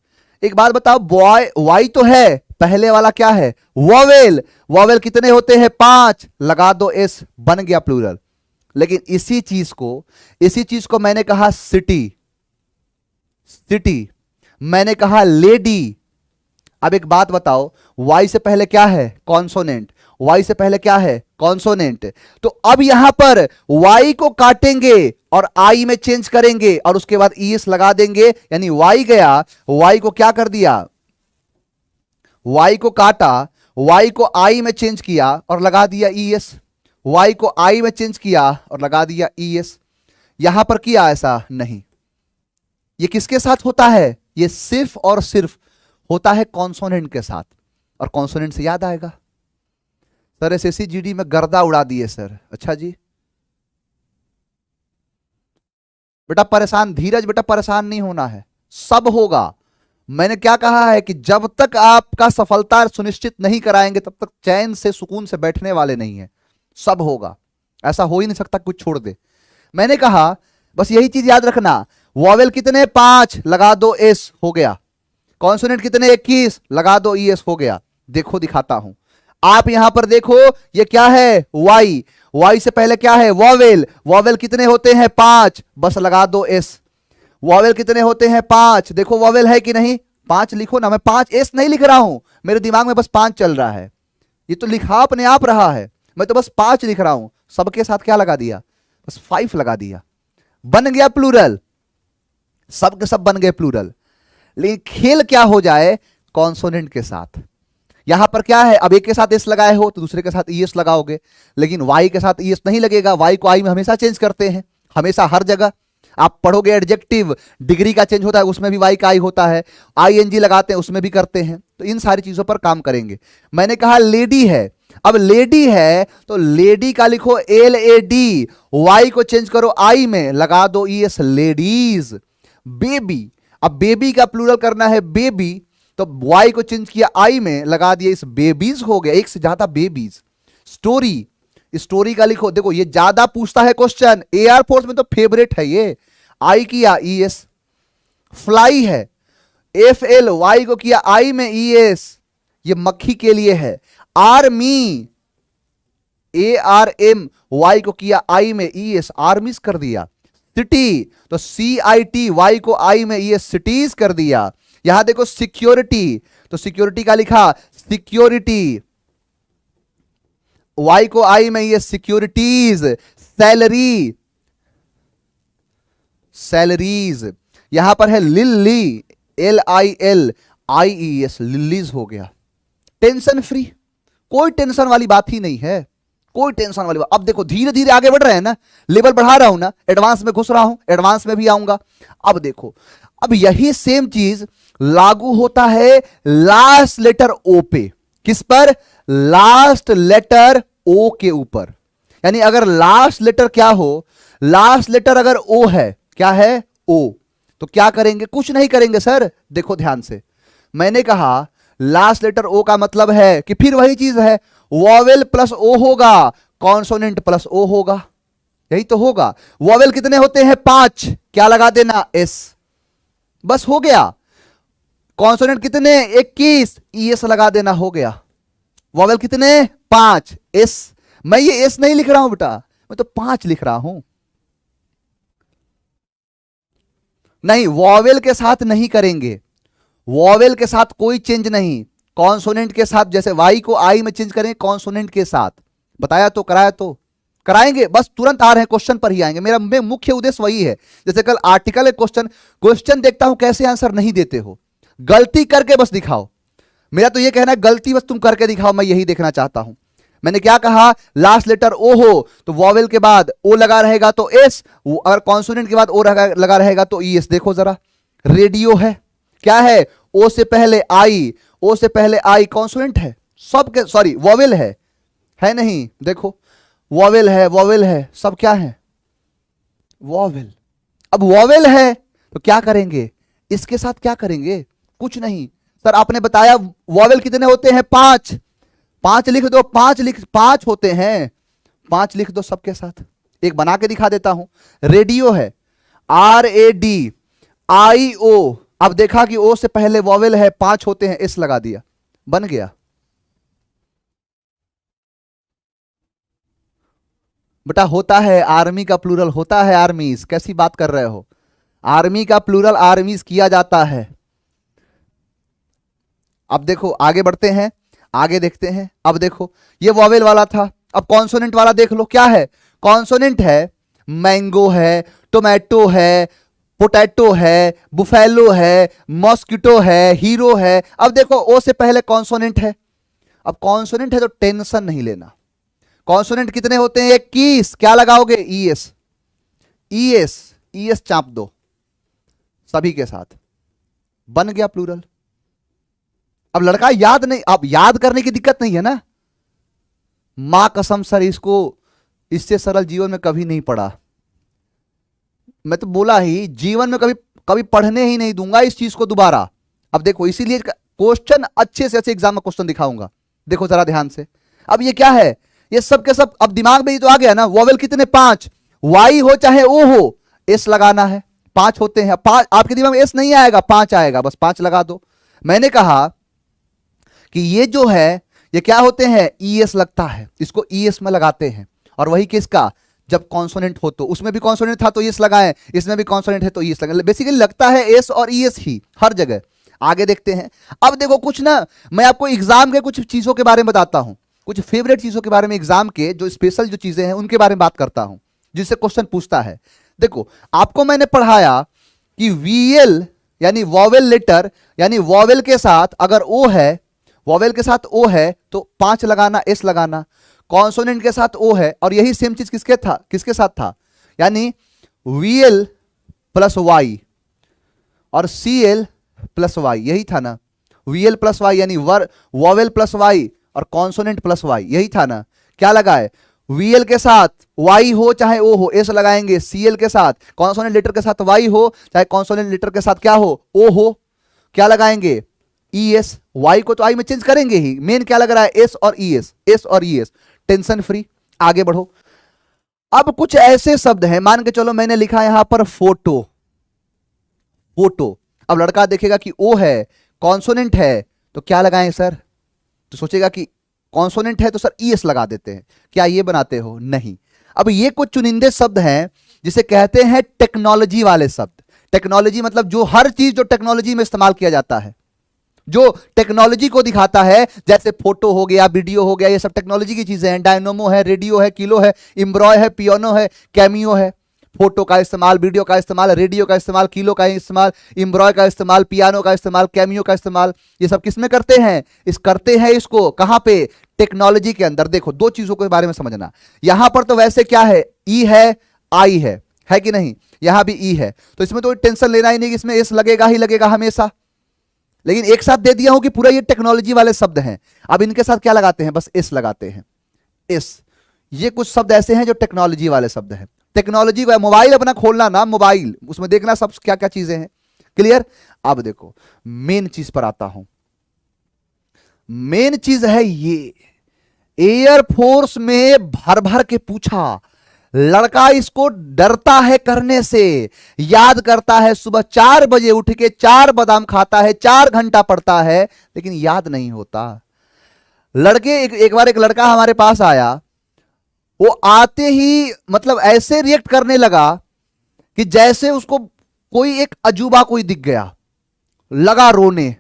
एक बात बताओ, बॉय वाई तो है, पहले वाला क्या है? वॉवेल। वॉवेल कितने होते हैं? 5। लगा दो एस, बन गया प्लूरल। लेकिन इसी चीज को मैंने कहा सिटी, सिटी। मैंने कहा लेडी। अब एक बात बताओ, वाई से पहले क्या है? कॉन्सोनेंट। वाई से पहले क्या है? कॉन्सोनेंट। तो अब यहां पर वाई को काटेंगे और आई में चेंज करेंगे और उसके बाद ई एस लगा देंगे, यानी वाई गया, वाई को क्या कर दिया? वाई को काटा, वाई को आई में चेंज किया और लगा दिया ई एस। वाई को आई में चेंज किया और लगा दिया ई एस। यहां पर किया ऐसा नहीं। ये किसके साथ होता है? ये सिर्फ और सिर्फ होता है कॉन्सोनेंट के साथ। और कॉन्सोनेंट से याद आएगा सर, एसएससी जीडी में गर्दा उड़ा दिए सर। अच्छा जी बेटा परेशान, धीरज बेटा परेशान नहीं होना है, सब होगा। मैंने क्या कहा है कि जब तक आपका सफलता सुनिश्चित नहीं कराएंगे तब तक चैन से सुकून से बैठने वाले नहीं है। सब होगा, ऐसा हो ही नहीं सकता कुछ छोड़ दे। मैंने कहा बस यही चीज याद रखना, वॉवेल कितने 5 लगा दो एस हो गया, कॉन्सोनेंट कितने 21 लगा दो ई एस हो गया। देखो दिखाता हूं, आप यहां पर देखो ये क्या है वाई, वाई से पहले क्या है वॉवेल, वॉवेल कितने होते हैं 5 बस लगा दो एस। वॉवेल कितने होते हैं 5, देखो वॉवेल है कि नहीं 5 लिखो ना, मैं 5 एस नहीं लिख रहा हूं, मेरे दिमाग में बस 5 चल रहा है, ये तो लिखा अपने आप रहा है, मैं तो बस 5 लिख रहा हूं। सबके साथ क्या लगा दिया, बस 5 लगा दिया, बन गया प्लूरल, सब के सब बन गए प्लूरल। लेकिन खेल क्या हो जाए कॉन्सोनेंट के साथ। यहां पर क्या है, अब एक के साथ एस लगाए हो तो दूसरे के साथ ई एस लगाओगे, लेकिन वाई के साथ ई एस नहीं लगेगा, वाई को आई में हमेशा चेंज करते हैं, हमेशा हर जगह। आप पढ़ोगे एडजेक्टिव डिग्री का चेंज होता है उसमें भी वाई का आई होता है, आईएनजी लगाते हैं उसमें भी करते हैं, तो इन सारी चीजों पर काम करेंगे। मैंने कहा लेडी है, अब लेडी है तो लेडी का लिखो एल ए डी, वाई को चेंज करो आई में लगा दो ई एस लेडीज। बेबी, अब बेबी का प्लूरल करना है बेबी, तो वाई को चेंज किया आई में लगा दिया इस बेबीज हो गया, एक से ज्यादा बेबीज। स्टोरी, स्टोरी का लिखो, देखो ये ज्यादा पूछता है क्वेश्चन, एयरफोर्स में तो फेवरेट है ये, आई किया ई एस। फ्लाई है, एफ एल वाई को किया आई में ई एस, ये मक्खी के लिए है। Army, A R M Y को किया आई में ई एस, आर्मीज कर दिया। सिटी, तो सी आई टी वाई को आई में ई एस, सिटीज कर दिया। यहां देखो सिक्योरिटी, तो सिक्योरिटी का लिखा सिक्योरिटी, वाई को आई में ये सिक्योरिटीज। सैलरी, सैलरीज, यहां पर है lily, L I L I E S, lilies हो गया। टेंशन फ्री, कोई टेंशन वाली बात ही नहीं है, कोई टेंशन वाली बात। अब देखो धीरे धीरे आगे बढ़ रहे हैं ना, लेवल बढ़ा रहा हूं ना, एडवांस में घुस रहा हूं, एडवांस में भी आऊंगा। अब देखो, अब यही सेम चीज लागू होता है लास्ट लेटर ओ पे। किस पर? लास्ट लेटर ओ के ऊपर। यानी अगर लास्ट लेटर क्या हो, लास्ट लेटर अगर ओ है, क्या है ओ, तो क्या करेंगे? कुछ नहीं करेंगे सर। देखो ध्यान से, मैंने कहा लास्ट लेटर ओ का मतलब है कि फिर वही चीज है, वॉवेल प्लस ओ होगा, कॉन्सोनेंट प्लस ओ होगा, यही तो होगा। वॉवेल कितने होते हैं 5, क्या लगा देना एस, बस हो गया। कॉन्सोनेंट कितने 21, ई एस लगा देना, हो गया। वॉवेल कितने 5 एस, मैं ये एस नहीं लिख रहा हूं बेटा, मैं तो 5 लिख रहा हूं। नहीं, वॉवेल के साथ नहीं करेंगे, वॉवेल के साथ कोई चेंज नहीं, कॉन्सोनेंट के साथ, जैसे वाई को आई में चेंज करेंगे कॉन्सोनेंट के साथ। बताया तो, कराया तो, कराएंगे, बस तुरंत आ रहे हैं, क्वेश्चन पर ही आएंगे। मेरा मुख्य उद्देश्य वही है। जैसे कल आर्टिकल है, क्वेश्चन देखता हूं कैसे आंसर नहीं देते हो, गलती करके बस दिखाओ। मेरा तो ये कहना है गलती बस तुम करके दिखाओ, मैं यही देखना चाहता हूं। मैंने क्या कहा, लास्ट लेटर ओ हो तो वॉवेल के बाद ओ लगा रहेगा तो एस, अगर कॉन्सोनेंट के बाद ओ लगा रहेगा तो ई एस। देखो जरा, रेडियो है, क्या है, ओ से पहले आई, ओ से पहले आई, कॉन्सोनेंट है सबके, सॉरी वॉवेल है नहीं, देखो वॉवेल है, वॉवेल है, सब क्या है वॉवेल। अब वॉवेल है तो क्या करेंगे, इसके साथ क्या करेंगे, कुछ नहीं। सर आपने बताया वॉवेल कितने होते हैं 5, 5 लिख दो, 5 होते हैं, 5 लिख दो सबके साथ। एक बना के दिखा देता हूं, रेडियो है, आर ए डी आई ओ, अब देखा कि ओ से पहले वॉवेल है, 5 होते हैं, एस लगा दिया, बन गया। बेटा होता है, आर्मी का प्लूरल होता है आर्मीज, कैसी बात कर रहे हो, आर्मी का प्लूरल आर्मीज किया जाता है। अब देखो आगे बढ़ते हैं, आगे देखते हैं। अब देखो ये वॉवेल वाला था, अब कॉन्सोनेंट वाला देख लो, क्या है, कॉन्सोनेंट है, मैंगो है, टोमेटो है, पोटैटो है, बुफेलो है, मॉस्किटो है, हीरो है। अब देखो ओ से पहले कॉन्सोनेंट है, अब कॉन्सोनेंट है तो टेंशन नहीं लेना, कॉन्सोनेंट कितने होते हैं? 21। क्या लगाओगे? ईएस। ईएस ईएस चाप दो सभी के साथ, बन गया प्लूरल। अब लड़का याद नहीं, अब याद करने की दिक्कत नहीं है ना। मां कसम सर, इसको इससे सरल जीवन में कभी नहीं पढ़ा। मैं तो बोला ही जीवन में कभी कभी पढ़ने ही नहीं दूंगा इस चीज को दोबारा। अब देखो, इसीलिए क्वेश्चन अच्छे से अच्छे एग्जाम में क्वेश्चन दिखाऊंगा। देखो जरा ध्यान से। अब ये क्या है? ये सब के सब अब दिमाग में ही तो आ गया ना। वॉवेल कितने? 5। वाई हो चाहे ओ हो, एस लगाना है। 5 होते हैं। 5 आपके दिमाग में एस नहीं आएगा, 5 आएगा, बस 5 लगा दो। मैंने कहा कि ये जो है ये क्या होते हैं? ईएस लगता है, इसको ईएस में लगाते हैं। और वही किसका? जब कॉन्सोनेंट हो तो। उसमें भी कॉन्सोनेंट था तो ईएस लगाएं, इसमें भी कॉन्सोनेंट है तो ईएस लगाएं। बेसिकली लगता है एस और ईएस ही हर जगह। आगे देखते हैं। अब देखो कुछ ना, मैं आपको एग्जाम के कुछ चीजों के बारे में बताता हूं, कुछ फेवरेट चीजों के बारे में, एग्जाम के जो स्पेशल जो चीजें हैं उनके बारे में बात करता हूं, जिससे क्वेश्चन पूछता है। देखो आपको मैंने पढ़ाया कि वीएल यानी वॉवेल लेटर, यानी वॉवेल के साथ अगर ओ है, वॉवेल के साथ ओ है तो 5 लगाना, एस लगाना। कॉन्सोनेंट के साथ ओ है, और यही सेम चीज किसके साथ था? यानी वीएल प्लस वाई और सीएल प्लस वाई, यही था ना। वीएल प्लस वाई यानी वॉवेल प्लस वाई और कॉन्सोनेंट प्लस वाई, यही था ना। क्या लगाए? वीएल के साथ वाई हो चाहे ओ हो, एस लगाएंगे। सीएल के साथ, कॉन्सोनेंट लेटर के साथ वाई हो चाहे कॉन्सोनेंट लेटर के साथ क्या हो? ओ हो, क्या लगाएंगे? ईएस। वाई को तो आई में चेंज करेंगे ही। मेन क्या लग रहा है? एस और ईएस, एस और ईएस। Tension free. आगे बढ़ो। अब कुछ ऐसे शब्द हैं, मान के चलो मैंने लिखा यहां पर फोटो। फोटो, अब लड़का देखेगा कि ओ है, कॉन्सोनेंट है, तो क्या लगाएं सर? तो सोचेगा कि कॉन्सोनेंट है तो सर ईएस लगा देते हैं। क्या ये बनाते हो? नहीं। अब ये कुछ चुनिंदे शब्द हैं जिसे कहते हैं टेक्नोलॉजी वाले शब्द। टेक्नोलॉजी मतलब जो हर चीज जो टेक्नोलॉजी में इस्तेमाल किया जाता है, जो टेक्नोलॉजी को दिखाता है, जैसे फोटो हो गया, वीडियो हो गया, ये सब टेक्नोलॉजी की चीजें हैं। डायनोमो है, रेडियो है, किलो है, एम्ब्रॉय है, पियानो है, कैमियो है। फोटो का इस्तेमाल, वीडियो का इस्तेमाल, रेडियो का इस्तेमाल, किलो का इस्तेमाल, एम्ब्रॉय का इस्तेमाल, पियानो का इस्तेमाल, कैमियो का इस्तेमाल, ये सब किसमें करते हैं? करते हैं इसको कहां पे? टेक्नोलॉजी के अंदर। देखो दो चीजों के बारे में समझना। यहां पर तो वैसे क्या है? ई है, आई है कि नहीं? यहां भी ई है, तो इसमें तो टेंशन लेना ही नहीं कि इसमें एस लगेगा ही लगेगा हमेशा। लेकिन एक साथ दे दिया हूं कि पूरा ये टेक्नोलॉजी वाले शब्द हैं। अब इनके साथ क्या लगाते हैं? बस एस लगाते हैं, एस। ये कुछ शब्द ऐसे हैं जो टेक्नोलॉजी वाले शब्द हैं। टेक्नोलॉजी को मोबाइल अपना खोलना ना, मोबाइल, उसमें देखना सब क्या क्या चीजें हैं। क्लियर? अब देखो मेन चीज पर आता हूं। मेन चीज है ये, एयरफोर्स में भर भर के पूछा। लड़का इसको डरता है करने से, याद करता है, सुबह 4 बजे उठ के 4 बादाम खाता है, 4 घंटा पढ़ता है, लेकिन याद नहीं होता। लड़के एक बार एक लड़का हमारे पास आया, वो आते ही मतलब ऐसे रिएक्ट करने लगा कि जैसे उसको कोई एक अजूबा कोई दिख गया। लगा रोने।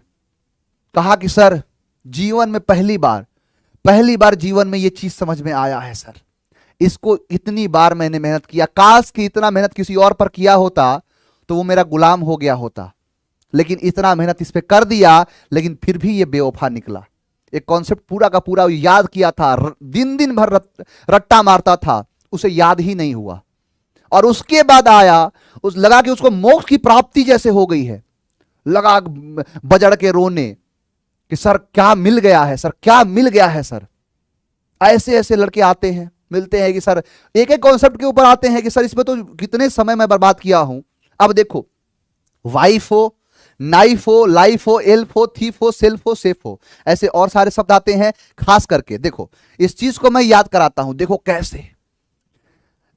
कहा कि सर जीवन में पहली बार जीवन में ये चीज समझ में आया है सर। इसको इतनी बार मैंने मेहनत किया, काश कि इतना मेहनत किसी और पर किया होता तो वो मेरा गुलाम हो गया होता, लेकिन इतना मेहनत इस पे कर दिया, लेकिन फिर भी ये बेवफा निकला। एक कॉन्सेप्ट पूरा का पूरा याद किया था, दिन भर रट्टा मारता था, उसे याद ही नहीं हुआ। और उसके बाद आया, लगा कि उसको मोक्ष की प्राप्ति जैसे हो गई है, लगा बजड़ के रोने कि सर क्या मिल गया है, सर क्या मिल गया है सर। ऐसे ऐसे लड़के आते हैं, मिलते हैं कि सर एक एक कॉन्सेप्ट के ऊपर आते हैं कि सर इसमें तो कितने समय मैं बर्बाद किया हूं। अब देखो, वाइफ हो, नाइफ हो, लाइफ हो, एल्फ हो, थीफ हो, सेल्फ हो, सेफ हो, ऐसे और सारे शब्द आते हैं। खास करके देखो इस चीज को मैं याद कराता हूं। देखो कैसे,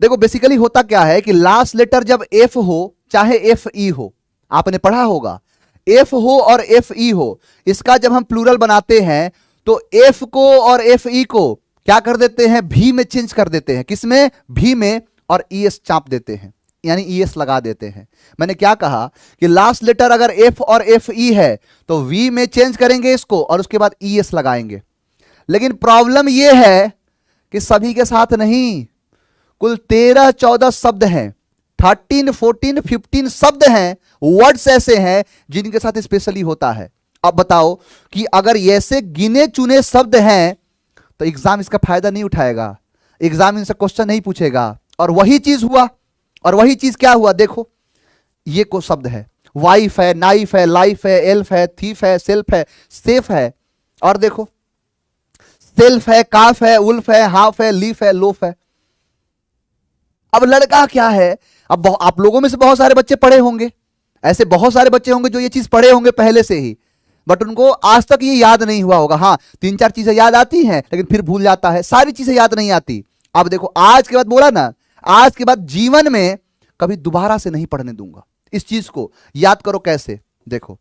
देखो बेसिकली होता क्या है कि लास्ट लेटर जब एफ हो चाहे एफ ई हो, आपने पढ़ा होगा, एफ हो और एफ ई हो, इसका जब हम प्लूरल बनाते हैं तो एफ को और एफ ई को क्या कर देते हैं? भी में चेंज कर देते हैं। किसमें? भी में, और ईएस चाप देते हैं, यानी ईएस लगा देते हैं। मैंने क्या कहा कि लास्ट लेटर अगर एफ और एफ ई है तो वी में चेंज करेंगे इसको और उसके बाद ईएस लगाएंगे। लेकिन प्रॉब्लम यह है कि सभी के साथ नहीं, कुल 13-14 शब्द हैं, 13, 14, 15 शब्द हैं, वर्ड्स ऐसे हैं जिनके साथ स्पेशली होता है। अब बताओ कि अगर ऐसे गिने चुने शब्द हैं तो एग्जाम इसका फायदा नहीं उठाएगा। एग्जाम इनसे क्वेश्चन नहीं पूछेगा। और वही चीज हुआ, और वही चीज क्या हुआ, देखो ये को शब्द है, वाइफ है, नाइफ है, लाइफ है, एल्फ है, थीफ है, सेल्फ है, सेफ है, और देखो सेल्फ है, काफ है, उल्फ है, हाफ है, लीफ है, लोफ है। अब लड़का क्या है, अब आप लोगों में से बहुत सारे बच्चे पढ़े होंगे, ऐसे बहुत सारे बच्चे होंगे जो ये चीज पढ़े होंगे पहले से ही, बट उनको आज तक ये याद नहीं हुआ होगा। हाँ, 3-4 चीजें याद आती हैं लेकिन फिर भूल जाता है, सारी चीजें याद नहीं आती। अब देखो आज के बाद बोला ना, आज के बाद जीवन में कभी दोबारा से नहीं पढ़ने दूंगा इस चीज को। याद करो कैसे, देखो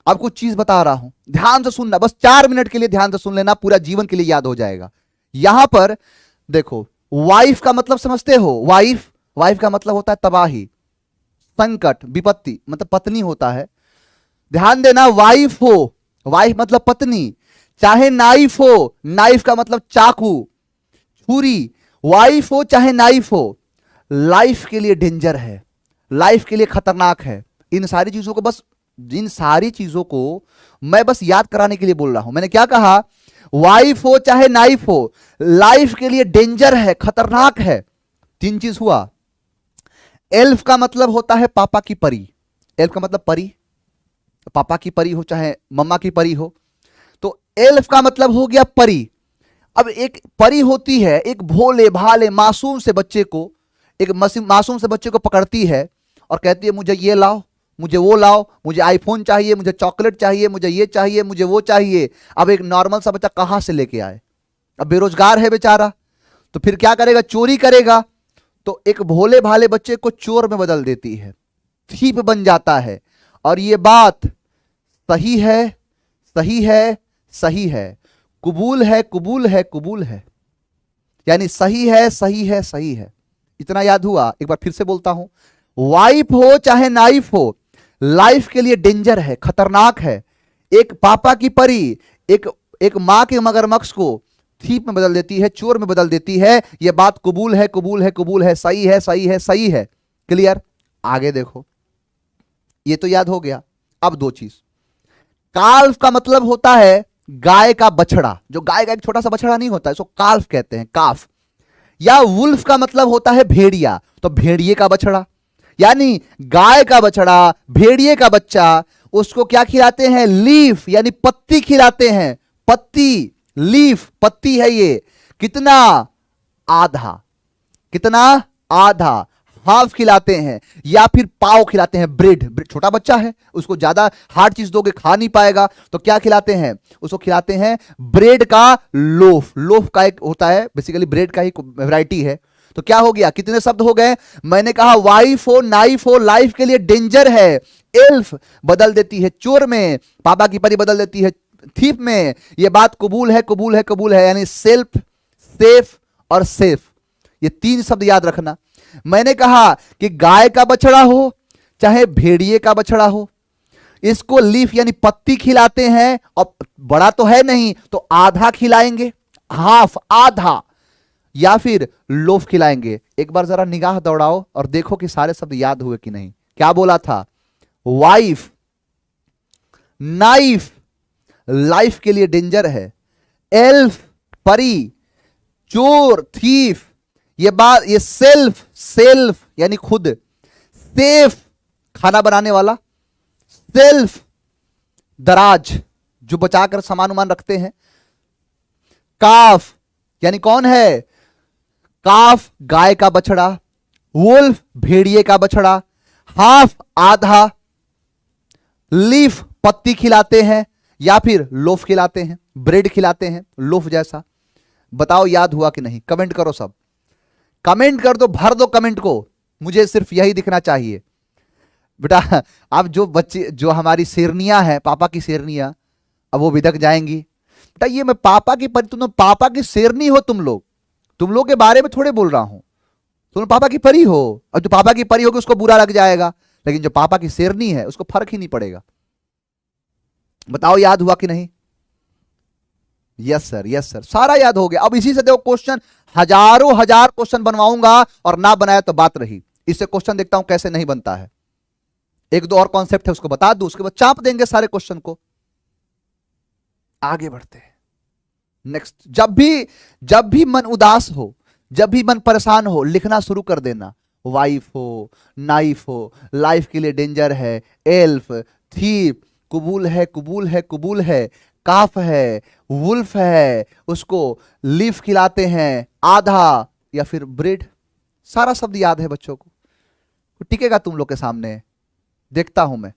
अब कुछ चीज बता रहा हूं, ध्यान से सुनना, बस 4 मिनट के लिए ध्यान से सुन लेना, पूरा जीवन के लिए याद हो जाएगा। यहां पर देखो, वाइफ का मतलब समझते हो, वाइफ, वाइफ का मतलब होता है तबाही, संकट, विपत्ति, मतलब पत्नी होता है। ध्यान देना, वाइफ हो, वाइफ मतलब पत्नी, चाहे नाइफ हो, नाइफ का मतलब चाकू, छुरी, वाइफ हो चाहे नाइफ हो, लाइफ के लिए डेंजर है, लाइफ के लिए खतरनाक है। इन सारी चीजों को बस, इन सारी चीजों को मैं बस याद कराने के लिए बोल रहा हूं। मैंने क्या कहा, वाइफ हो चाहे नाइफ हो, लाइफ के लिए डेंजर है, खतरनाक है। 3 चीज हुआ। एल्फ का मतलब होता है पापा की परी, एल्फ का मतलब परी, पापा की परी हो चाहे मम्मा की परी हो, तो एल्फ का मतलब हो गया परी। अब एक परी होती है, एक भोले भाले मासूम से बच्चे को, एक मासूम से बच्चे को पकड़ती है और कहती है मुझे ये लाओ, मुझे वो लाओ, मुझे आईफोन चाहिए, मुझे चॉकलेट चाहिए, मुझे ये चाहिए, मुझे वो चाहिए। अब एक नॉर्मल सा बच्चा कहां से लेके आए, अब बेरोजगार है बेचारा, तो फिर क्या करेगा, चोरी करेगा। तो एक भोले भाले बच्चे को चोर में बदल देती है, थीप बन जाता है। और ये बात सही है, सही है, सही है, कबूल है, कबूल है, कबूल है, यानी सही है, सही है, सही है। इतना याद हुआ। एक बार फिर से बोलता हूं, वाइफ हो चाहे नाइफ हो, लाइफ के लिए डेंजर है, खतरनाक है। एक पापा की परी एक मां के मगरमच्छ को थीप में बदल देती है, चोर में बदल देती है। यह बात कबूल है, कबूल है, कबूल है, सही है, सही है, सही है। क्लियर? आगे देखो, ये तो याद हो गया। अब 2 चीज, काल्फ का मतलब होता है गाय का बछड़ा, जो गाय का एक छोटा सा बछड़ा नहीं होता, इसको काल्फ कहते हैं, काफ। या वुल्फ का मतलब होता है भेड़िया, तो भेड़िए का बछड़ा, यानी गाय का बछड़ा, भेड़िए का बच्चा, उसको क्या खिलाते हैं, लीफ, यानी पत्ती खिलाते हैं, पत्ती, लीफ, पत्ती है ये। कितना, आधा, कितना, आधा, हाफ खिलाते हैं। या फिर पाव खिलाते हैं, ब्रेड, छोटा बच्चा है, उसको ज्यादा हार्ड चीज दोगे खा नहीं पाएगा, तो क्या खिलाते हैं, उसको खिलाते हैं ब्रेड का लोफ। लोफ का एक होता है, बेसिकली ब्रेड का ही वैरायटी है। तो क्या हो गया, कितने शब्द हो गए, मैंने कहा वाइफ हो, नाइफ हो, लाइफ के लिए डेंजर है, एल्फ बदल देती है चोर में, पापा की परी बदल देती है थीप में। यह बात कबूल है, कबूल है, कबूल है, यानी सेल्फ, सेफ और सेफ। ये 3 शब्द याद रखना। मैंने कहा कि गाय का बछड़ा हो चाहे भेड़िए का बछड़ा हो, इसको लीफ यानी पत्ती खिलाते हैं, और बड़ा तो है नहीं तो आधा खिलाएंगे, हाफ, आधा, या फिर लोफ खिलाएंगे। एक बार जरा निगाह दौड़ाओ और देखो कि सारे शब्द याद हुए कि नहीं। क्या बोला था, वाइफ, नाइफ, लाइफ के लिए डेंजर है, एल्फ, परी, चोर, थीफ, ये बात, ये सेल्फ, सेल्फ यानी खुद, सेफ खाना बनाने वाला, सेल्फ दराज जो बचाकर सामान उमान रखते हैं, काफ यानी कौन है, काफ गाय का बछड़ा, वुल्फ भेड़िए का बछड़ा, हाफ आधा, लीफ पत्ती खिलाते हैं, या फिर लोफ खिलाते हैं, ब्रेड खिलाते हैं, लोफ जैसा। बताओ याद हुआ कि नहीं, कमेंट करो, सब कमेंट कर दो, भर दो कमेंट को, मुझे सिर्फ यही दिखना चाहिए बेटा। अब जो बच्चे, जो हमारी शेरनियां हैं, पापा की शेरनियां, अब वो बिदक जाएंगी बेटा, ये मैं पापा की परी, तुम पापा की शेरनी हो, तुम लोग के बारे में थोड़े बोल रहा हूं, तुम पापा की परी हो। अब जो पापा की परी होगी उसको बुरा लग जाएगा, लेकिन जो पापा की शेरनी है उसको फर्क ही नहीं पड़ेगा। बताओ याद हुआ कि नहीं? यस सर, यस सर, सारा याद हो गया। अब इसी से देखो क्वेश्चन, हजारों हजार क्वेश्चन बनवाऊंगा, और ना बनाया तो बात रही। इससे क्वेश्चन देखता हूं कैसे नहीं बनता है, 1-2 और कॉन्सेप्ट है उसको बता दूं, उसके बाद चाप देंगे सारे क्वेश्चन को। आगे बढ़ते हैं नेक्स्ट। जब भी मन उदास हो, जब भी मन परेशान हो लिखना शुरू कर देना। वाइफ हो, नाइफ हो, लाइफ के लिए डेंजर है, एल्फ, थीप, कुबूल है, कुबूल है, कुबूल है, काफ है, वुल्फ है, उसको लीफ खिलाते हैं, आधा, या फिर ब्रेड। सारा शब्द याद है बच्चों को, टिकेगा तुम लोग के सामने, देखता हूं मैं।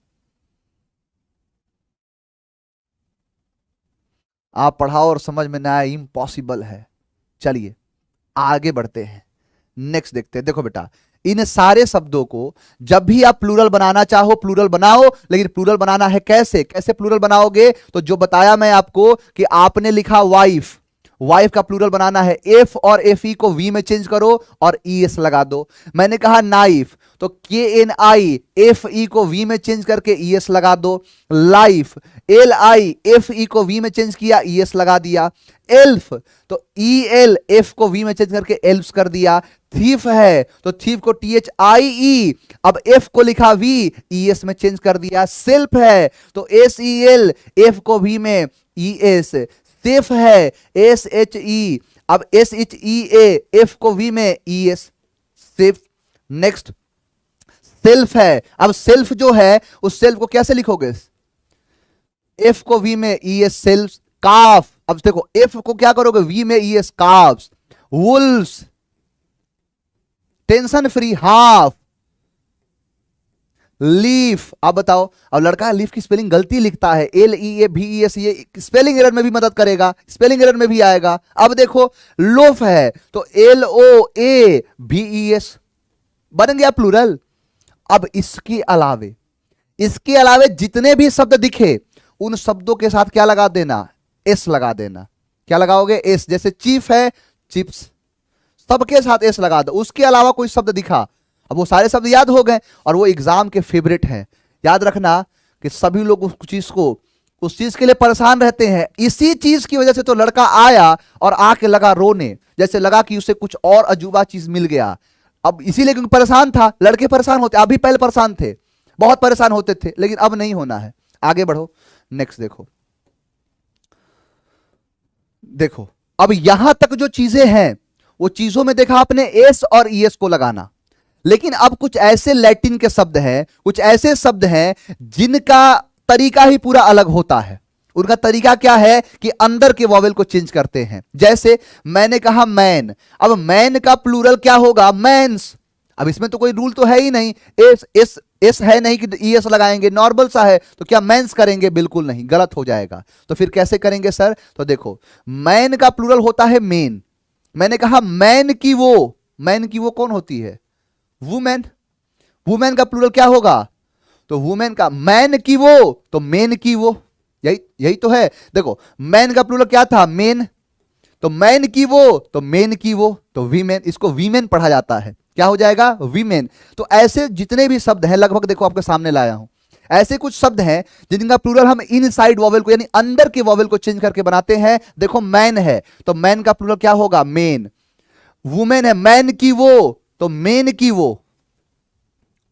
आप पढ़ाओ और समझ में ना आए, इम्पॉसिबल है। चलिए आगे बढ़ते हैं, नेक्स्ट देखते हैं। देखो बेटा, इन सारे शब्दों को जब भी आप प्लूरल बनाना चाहो प्लूरल बनाओ, लेकिन प्लूरल बनाना है कैसे, कैसे प्लूरल बनाओगे? तो जो बताया मैं आपको कि आपने लिखा वाइफ, वाइफ का प्लूरल बनाना है, एफ और एफ ई को वी में चेंज करो और ई एस लगा दो। मैंने कहा नाइफ, तो के एन आई, एफ ई को वी में चेंज करके ई एस लगा दो। Life, L I, F E को वी में चेंज किया, ई एस लगा दिया। एल्फ, तो ई एल, एफ को वी में चेंज करके एल्फ्स कर दिया। थीफ है तो थीफ को टी एच आई ई, अब एफ को लिखा वी, ई एस में चेंज कर दिया। सेल्फ है तो एस ई एल, एफ को वी में ई एस। सेफ है एस एच ई, अब एस एच ई ए, एफ को वी में E S, safe. Next self है, अब सेल्फ जो है उस सेल्फ को कैसे लिखोगे? एफ को वी में ई एस, सेल्फ। काफ, अब देखो एफ को क्या करोगे? वी में E S, carbs. Wolves, tension free, half. Leaf, अब बताओ, अब लड़का लीफ की स्पेलिंग गलती लिखता है, एल ई ए भी ई एस, ये स्पेलिंग एरर में भी मदद करेगा, स्पेलिंग एरर में भी आएगा। अब देखो लोफ है तो एल ओ ए भी ई एस, बन गया प्लूरल। अब इसके अलावे जितने भी शब्द दिखे उन शब्दों के साथ क्या लगा देना? एस लगा देना। क्या लगाओगे? एस। जैसे चीफ है, चिप्स, सबके साथ एस लगा दो। उसके अलावा कोई शब्द दिखा, अब वो सारे शब्द याद हो गए और वो एग्जाम के फेवरेट हैं। याद रखना कि सभी लोग उस चीज के लिए परेशान रहते हैं। इसी चीज की वजह से तो लड़का आया और आके लगा रोने, जैसे लगा कि उसे कुछ और अजूबा चीज मिल गया। अब इसीलिए क्योंकि परेशान था, लड़के परेशान होते, आप भी पहले परेशान थे, बहुत परेशान होते थे, लेकिन अब नहीं होना है। आगे बढ़ो, नेक्स्ट देखो। देखो अब यहां तक जो चीजें हैं वो चीजों में देखा आपने एस और ई एस को लगाना, लेकिन अब कुछ ऐसे लैटिन के शब्द हैं, कुछ ऐसे शब्द हैं जिनका तरीका ही पूरा अलग होता है। उनका तरीका क्या है कि अंदर के वॉवेल को चेंज करते हैं। जैसे मैंने कहा मैन, अब मैन का प्लूरल क्या होगा? मैंस। अब इसमें तो कोई रूल तो है ही नहीं, एस है नहीं कि ई एस लगाएंगे, नॉर्मल सा है, तो क्या मैंस करेंगे? बिल्कुल नहीं, गलत हो जाएगा। तो फिर कैसे करेंगे सर? तो देखो मैन का प्लूरल होता है मेन। मैंने कहा मैन की वो कौन होती है? वुमेन। वुमेन का प्लूरल क्या होगा? तो वुमेन का, मैन की वो तो मेन की वो, यही तो है। देखो मैन का प्लूरल क्या था? मेन, तो मैन की वो तो मेन की वो, तो वीमेन, इसको वीमेन पढ़ा जाता है। क्या हो जाएगा? वीमेन। तो ऐसे जितने भी शब्द हैं लगभग देखो आपके सामने लाया हूं, ऐसे कुछ शब्द हैं जिनका प्लूरल हम इनसाइड वॉवेल को यानी अंदर के वॉवेल को चेंज करके बनाते हैं। देखो मैन है तो मैन का प्लूरल क्या होगा? मेन। वुमेन है, मैन की वो तो मेन की वो,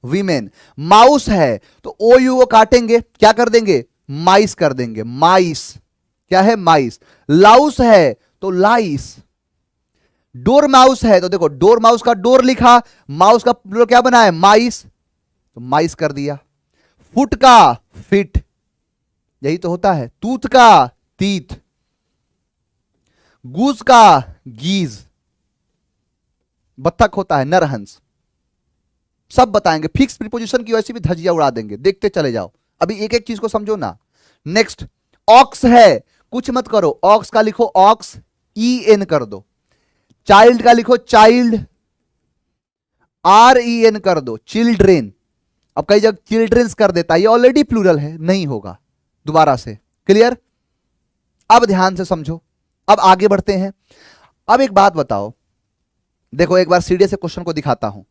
वीमेन। माउस है तो ओ यू को काटेंगे, क्या कर देंगे? माइस कर देंगे, माइस। क्या है? माइस। लाउस है तो लाइस। डोर माउस है तो देखो डोर माउस का डोर लिखा, माउस का प्लूरल क्या बना है? माइस, तो माइस कर दिया। फुट का फिट, यही तो होता है। तूत का तीत, गूस का गीज, बत्तख होता है नरहंस। सब बताएंगे, फिक्स प्रीपोजिशन की वैसे भी धजिया उड़ा देंगे, देखते चले जाओ। अभी एक एक चीज को समझो ना। नेक्स्ट ऑक्स है, कुछ मत करो, ऑक्स का लिखो ऑक्स, ई एन कर दो। चाइल्ड का लिखो चाइल्ड, आर ई एन कर दो, चिल्ड्रेन। अब कई जगह चिल्ड्रेन्स कर देता है, ये ऑलरेडी प्लूरल है, नहीं होगा दोबारा से। क्लियर? अब ध्यान से समझो, अब आगे बढ़ते हैं। अब एक बात बताओ, देखो एक बार सीडीएस के क्वेश्चन को दिखाता हूं।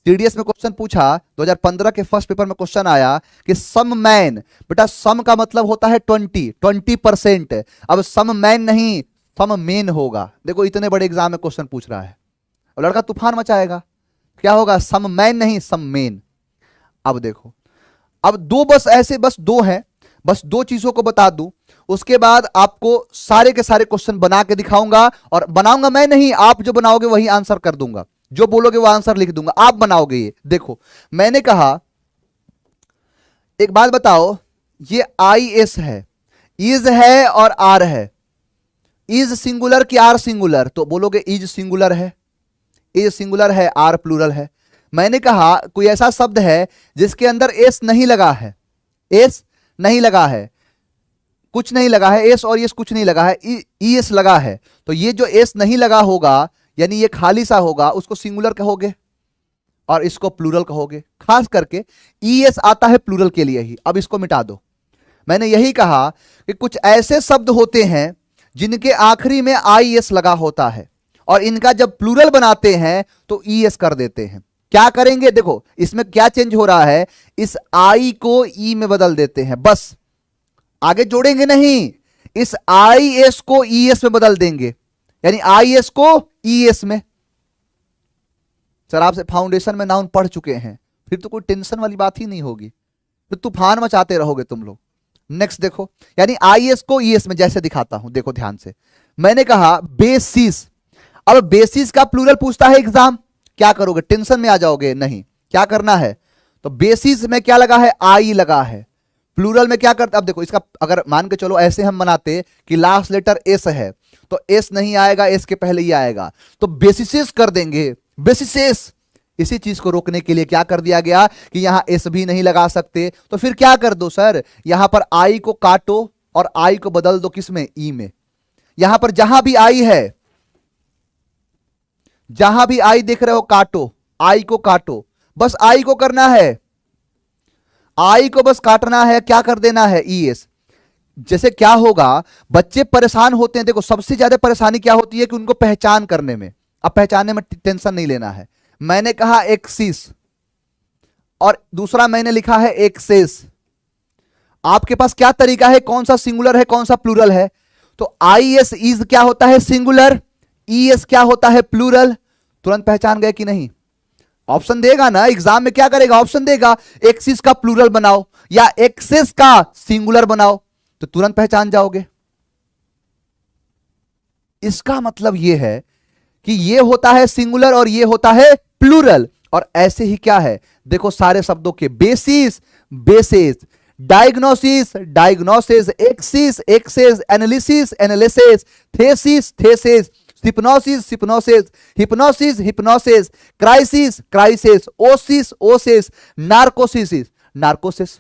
सीडीएस में क्वेश्चन पूछा 2015 के फर्स्ट पेपर में क्वेश्चन आया कि सम मैन, बेटा सम का मतलब होता है 20%। अब सम मैन नहीं सम मेन होगा। देखो इतने बड़े एग्जाम में क्वेश्चन पूछ रहा है और लड़का तूफान मचाएगा। क्या होगा? सम मैन नहीं सम मेन। अब देखो, अब दो बस ऐसे बस दो हैं, बस दो चीजों को बता दूं। उसके बाद आपको सारे के सारे क्वेश्चन बना के दिखाऊंगा, और बनाऊंगा मैं नहीं, आप जो बनाओगे वही आंसर कर दूंगा, जो बोलोगे वो आंसर लिख दूंगा, आप बनाओगे। ये देखो मैंने कहा, एक बात बताओ, ये आई एस है, इज है और आर है, इज सिंगुलर कि आर सिंगुलर? तो बोलोगे इज सिंगुलर है, इज सिंगुलर है, आर प्लूरल है। मैंने कहा कोई ऐसा शब्द है जिसके अंदर एस नहीं लगा है, एस नहीं लगा है, कुछ नहीं लगा है, एस और एस कुछ नहीं लगा है, ई एस लगा है, तो ये जो एस नहीं लगा होगा यानी ये खाली सा होगा, उसको सिंगुलर कहोगे और इसको प्लूरल कहोगे। खास करके ई एस आता है प्लूरल के लिए ही। अब इसको मिटा दो। मैंने यही कहा कि कुछ ऐसे शब्द होते हैं जिनके आखिरी में आई एस लगा होता है, और इनका जब प्लूरल बनाते हैं तो ई एस कर देते हैं। क्या करेंगे? देखो इसमें क्या चेंज हो रहा है, इस आई को ई में बदल देते हैं, बस आगे जोड़ेंगे नहीं, इस आई एस को ई एस में बदल देंगे, यानी आई एस को ई एस में। सर आपसे फाउंडेशन में नाउन पढ़ चुके हैं, फिर तो कोई टेंशन वाली बात ही नहीं होगी, फिर तूफान मचाते रहोगे तुम लोग। नेक्स्ट देखो, यानी आई एस को ई एस में, जैसे दिखाता हूं देखो ध्यान से। मैंने कहा बेसिस, अब बेसिस का प्लूरल पूछता है एग्जाम, क्या करोगे? टेंशन में आ जाओगे? नहीं, क्या करना है, तो बेसिस में क्या लगा है? आई लगा है। प्लूरल में क्या करते? अब देखो इसका अगर मान के चलो ऐसे हम बनाते कि लास्ट लेटर एस है, तो एस नहीं आएगा, एस के पहले ही आएगा, तो बेसिसेस कर देंगे, बेसिसेस। इसी चीज को रोकने के लिए क्या कर दिया गया कि यहां एस भी नहीं लगा सकते, तो फिर क्या कर दो सर, यहां पर आई को काटो और आई को बदल दो किसमें? ई में। यहां पर जहां भी आई है, जहां भी आई देख रहे हो, काटो, आई को काटो, बस आई को करना है, आई को बस काटना है, क्या कर देना है? E S. जैसे क्या होगा, बच्चे परेशान होते हैं, देखो सबसे ज्यादा परेशानी क्या होती है कि उनको पहचान करने में। अब पहचानने में टेंशन नहीं लेना है। मैंने कहा एक्सिस और दूसरा मैंने लिखा है एक्सेस, आपके पास क्या तरीका है, कौन सा सिंगुलर है कौन सा प्लूरल है? तो आई एस इज क्या होता है? सिंगुलर। ई एस क्या होता है? प्लूरल। तुरंत पहचान गए कि नहीं? ऑप्शन देगा ना एग्जाम में, क्या करेगा? ऑप्शन देगा, एक्सिस का प्लूरल बनाओ या एक्सेस का सिंगुलर बनाओ, तो तुरंत पहचान जाओगे। इसका मतलब यह है कि यह होता है सिंगुलर और यह होता है प्लूरल। और ऐसे ही क्या है, देखो सारे शब्दों के basis, basis, diagnosis, diagnosis, axis, access, analysis, analysis, thesis, thesis, hypnosis, hypnosis, hypnosis, hypnosis, crisis, crisis, osis, osis, narcosis, narcosis.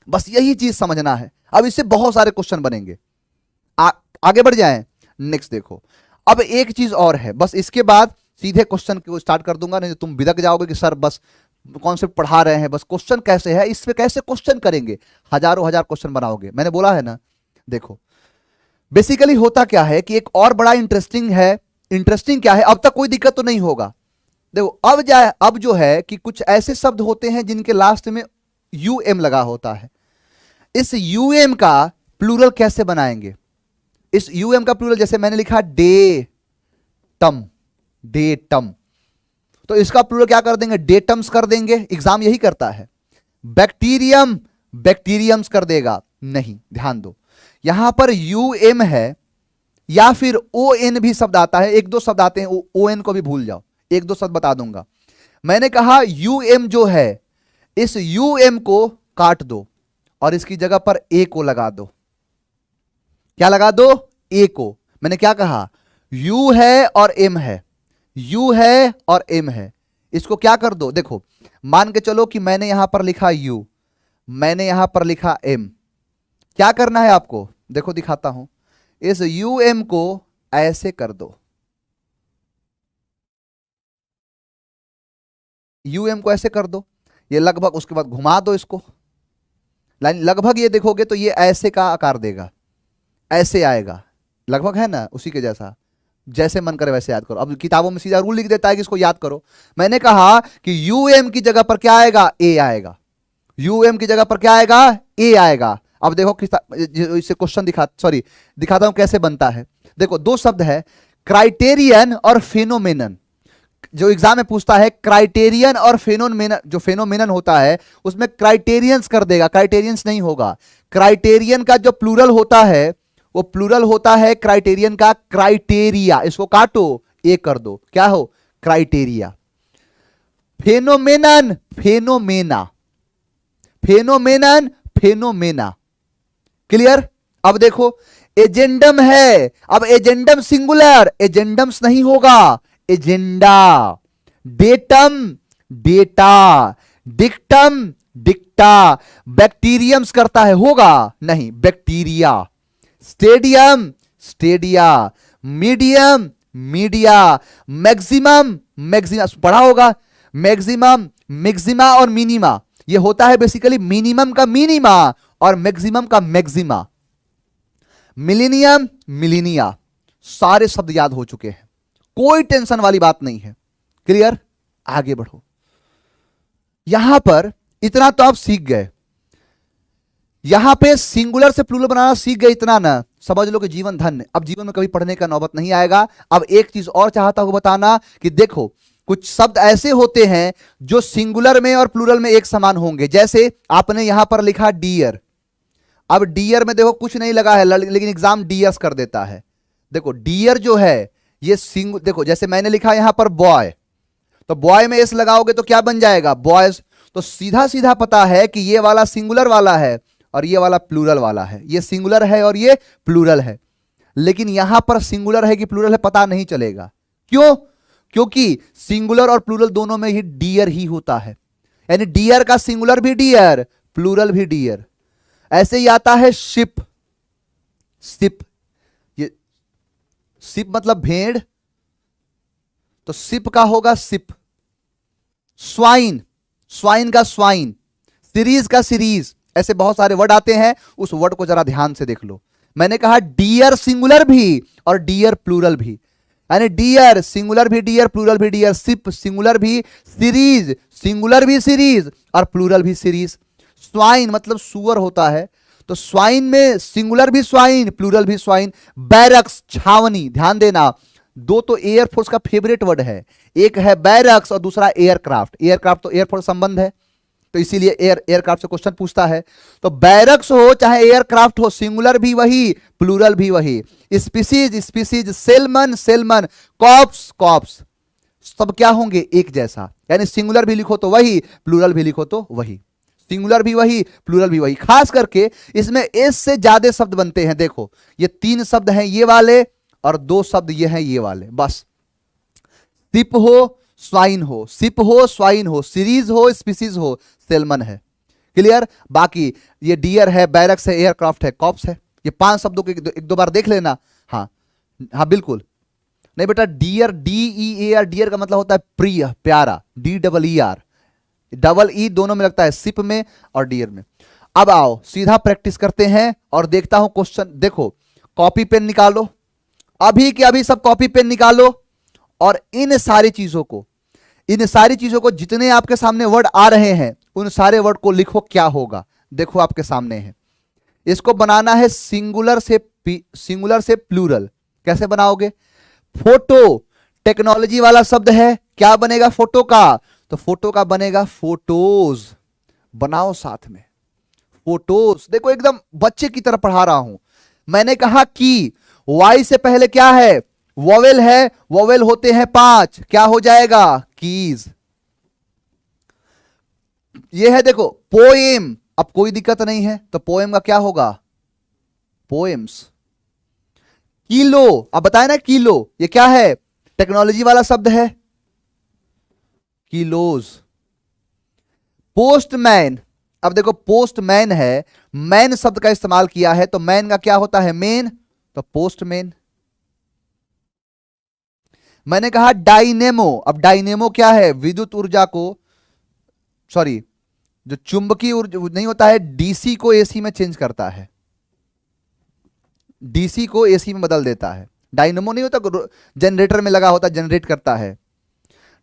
बस यही चीज समझना है। अब इससे बहुत सारे क्वेश्चन बनेंगे। आगे बढ़ जाएं। नेक्स्ट देखो, अब एक चीज और है, बस इसके बाद सीधे क्वेश्चन को स्टार्ट कर दूंगा, नहीं तो तुम बिदक जाओगे कि सर बस कॉन्सेप्ट पढ़ा रहे हैं, बस क्वेश्चन कैसे है, इस पे कैसे क्वेश्चन करेंगे, हजारों हजार क्वेश्चन बनाओगे। मैंने बोला है ना, देखो बेसिकली होता क्या है कि एक और बड़ा इंटरेस्टिंग है। इंटरेस्टिंग क्या है, अब तक कोई दिक्कत तो नहीं होगा। देखो अब जो है कि कुछ ऐसे शब्द होते हैं जिनके लास्ट में यूएम लगा होता है। इस यूएम का प्लूरल कैसे बनाएंगे? इस यूएम का प्लूरल जैसे मैंने लिखा डेटम, डेटम, तो इसका प्लूरल क्या कर देंगे? डेटम्स कर देंगे। एग्जाम यही करता है। बैक्टीरियम, बैक्टीरियम्स कर देगा? नहीं, ध्यान दो, यहां पर यूएम है या फिर ओ एन भी शब्द आता है, एक दो शब्द आते हैं, ओ एन को भी भूल जाओ, एक दो शब्द बता दूंगा। मैंने कहा यूएम जो है, इस यूएम को काट दो और इसकी जगह पर ए को लगा दो। क्या लगा दो? ए को। मैंने क्या कहा? यू है और एम है, यू है और एम है, इसको क्या कर दो? देखो मान के चलो कि मैंने यहां पर लिखा यू, मैंने यहां पर लिखा एम, क्या करना है आपको? देखो दिखाता हूं, इस यू एम को ऐसे कर दो, यू एम को ऐसे कर दो, ये लगभग, उसके बाद घुमा दो इसको, लाइन लगभग ये देखोगे तो ये ऐसे का आकार देगा, ऐसे आएगा, लगभग है ना उसी के जैसा, जैसे मन करे वैसे याद करो। अब किताबों में सीधा रूल लिख देता है कि इसको याद करो। मैंने कहा कि यूएम की जगह पर क्या आएगा? ए आएगा। यूएम की जगह पर क्या आएगा? ए आएगा। अब देखो इससे क्वेश्चन दिखाता हूं कैसे बनता है। देखो दो शब्द है, क्राइटेरियन और फिनोमेनन। जो एग्जाम में पूछता है क्राइटेरियन और फेनोमेनन, जो फेनोमेनन होता है उसमें क्राइटेरियंस कर देगा, क्राइटेरियंस नहीं होगा। क्राइटेरियन का जो प्लूरल होता है वो प्लूरल होता है क्राइटेरियन का क्राइटेरिया। इसको काटो, ए कर दो, क्या हो, criteria. Phenomenon phenomena, phenomenon phenomena. Clear. अब देखो एजेंडम है, अब एजेंडम सिंगुलर, एजेंडम्स नहीं होगा, agenda. Datum data, dictum dicta. Bacteriums करता है, होगा नहीं, bacteria. Stadium stadia, medium media, maximum maxima, पढ़ा होगा, मैक्सिमम मैक्सिमा और मिनिमा। ये होता है बेसिकली मिनिमम का मिनिमा और मैक्सिमम का मैक्सिमा। मिलेनियम मिलीनिया, सारे शब्द याद हो चुके हैं, कोई टेंशन वाली बात नहीं है। क्लियर। आगे बढ़ो। यहां पर इतना तो आप सीख गए, यहां पे सिंगुलर से प्लूरल बनाना सीख गए, इतना ना समझ लो कि जीवन धन्य। अब जीवन में कभी पढ़ने का नौबत नहीं आएगा। अब एक चीज और चाहता हूं बताना कि देखो कुछ शब्द ऐसे होते हैं जो सिंगुलर में और प्लूरल में एक समान होंगे। जैसे आपने यहां पर लिखा डियर, अब डियर में देखो कुछ नहीं लगा है लेकिन एग्जाम डियर्स कर देता है। देखो डियर जो है ये देखो जैसे मैंने लिखा यहां पर बॉय, तो बॉय में एस लगाओगे तो क्या बन जाएगा, बॉयज। तो सीधा सीधा पता है कि ये वाला सिंगुलर वाला है और ये वाला प्लूरल वाला है, ये सिंगुलर है और ये प्लूरल है। लेकिन यहां पर सिंगुलर है कि प्लूरल है पता नहीं चलेगा। क्यों? क्योंकि सिंगुलर और प्लूरल दोनों में ही डियर ही होता है, यानी डियर का सिंगुलर भी डियर, प्लूरल भी डियर। ऐसे ही आता है शिप, सिप, ये सिप मतलब भेड़, तो सिप का होगा सिप। स्वाइन, स्वाइन का स्वाइन, सीरीज का सीरीज, ऐसे बहुत सारे वर्ड आते हैं, उस वर्ड को जरा ध्यान से देख लो। मैंने कहा डियर सिंगुलर भी और डियर प्लूरल भी, यानी डियर सिंगुलर भी डियर, प्लूरल भी डियर। सिप सिंगुलर भी, सीरीज सिंगुलर भी सीरीज और प्लूरल भी सीरीज। स्वाइन मतलब सुअर होता है, तो स्वाइन में सिंगुलर भी स्वाइन, प्लूरल भी स्वाइन। बैरक्स छावनी, ध्यान देना, दो तो एयरफोर्स का फेवरेट वर्ड है, एक है बैरक्स और दूसरा एयरक्राफ्ट। एयरक्राफ्ट तो एयरफोर्स संबंध है, तो इसीलिए एयरक्राफ्ट से क्वेश्चन पूछता है। तो बैरक्स हो चाहे एयरक्राफ्ट हो, सिंगुलर भी वही, प्लूरल भी वही। Species species, salmon salmon, corps corps, सब क्या होंगे, एक जैसा। यानी सिंगुलर भी लिखो तो वही, प्लूरल भी लिखो तो वही, सिंगुलर भी वही, प्लूरल भी वही। खास करके इसमें एस से ज्यादा शब्द बनते हैं। देखो ये 3 शब्द हैं ये वाले और 2 शब्द ये हैं ये वाले, बस। सिप हो स्वाइन हो, सिप हो स्वाइन हो, सीरीज हो स्पीसीज हो, सेलमन है। क्लियर। बाकी ये डियर है, बैरक्स है, एयरक्राफ्ट है, कॉप्स है। ये 5 शब्दों को एक दो बार देख लेना। हाँ हाँ बिल्कुल। नहीं बेटा, dear D E A R, dear का मतलब होता है प्रिय प्यारा, D double E R, double E दोनों में लगता है, सिप में और डियर में। अब आओ सीधा प्रैक्टिस करते हैं और देखता हूं क्वेश्चन। देखो कॉपी पेन निकालो, अभी के अभी सब कॉपी पेन निकालो और इन सारी चीजों को जितने आपके सामने वर्ड आ रहे हैं उन सारे वर्ड को लिखो, क्या होगा देखो आपके सामने है। इसको बनाना है सिंगुलर से प्लूरल। कैसे बनाओगे? फोटो टेक्नोलॉजी वाला शब्द है, क्या बनेगा फोटो का? तो फोटो का बनेगा फोटोज। बनाओ साथ में फोटोज। देखो एकदम बच्चे की तरह पढ़ा रहा हूं। मैंने कहा कि वाई से पहले क्या है, वोवेल है, वोवेल होते हैं 5, क्या हो जाएगा, कीज। ये है देखो पोएम, अब कोई दिक्कत नहीं है, तो पोएम का क्या होगा, पोएम्स। किलो, अब बताए ना किलो, ये क्या है, टेक्नोलॉजी वाला शब्द है, किलोज। पोस्टमैन, अब देखो पोस्टमैन है, मैन शब्द का इस्तेमाल किया है, तो मैन का क्या होता है, मेन, तो पोस्टमैन। मैंने कहा डायनेमो, अब डायनेमो क्या है, विद्युत ऊर्जा को, सॉरी जो चुंबकीय ऊर्जा नहीं होता है, डीसी को एसी में चेंज करता है, डीसी को एसी में बदल देता है। डायनेमो नहीं होता जनरेटर में लगा होता, जनरेट करता है।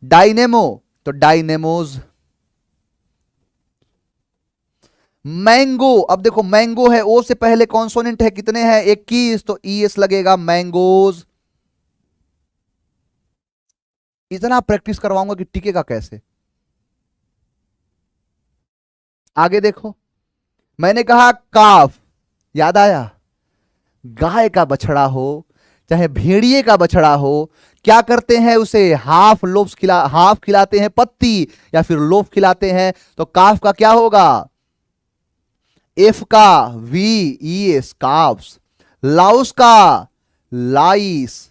डायनेमो तो डायनेमोज। मैंगो, अब देखो मैंगो है, ओ से पहले कॉन्सोनेंट है, कितने हैं 21, तो ईएस लगेगा, मैंगोज। इतना प्रैक्टिस करवाऊंगा कि टिकेगा कैसे। आगे देखो, मैंने कहा काफ, याद आया, गाय का बछड़ा हो चाहे भेड़िए का बछड़ा हो, क्या करते हैं उसे हाफ खिलाते हैं पत्ती या फिर लोफ खिलाते हैं। तो काफ का क्या होगा, एफ का V E S carbs, Laue's का लाइस।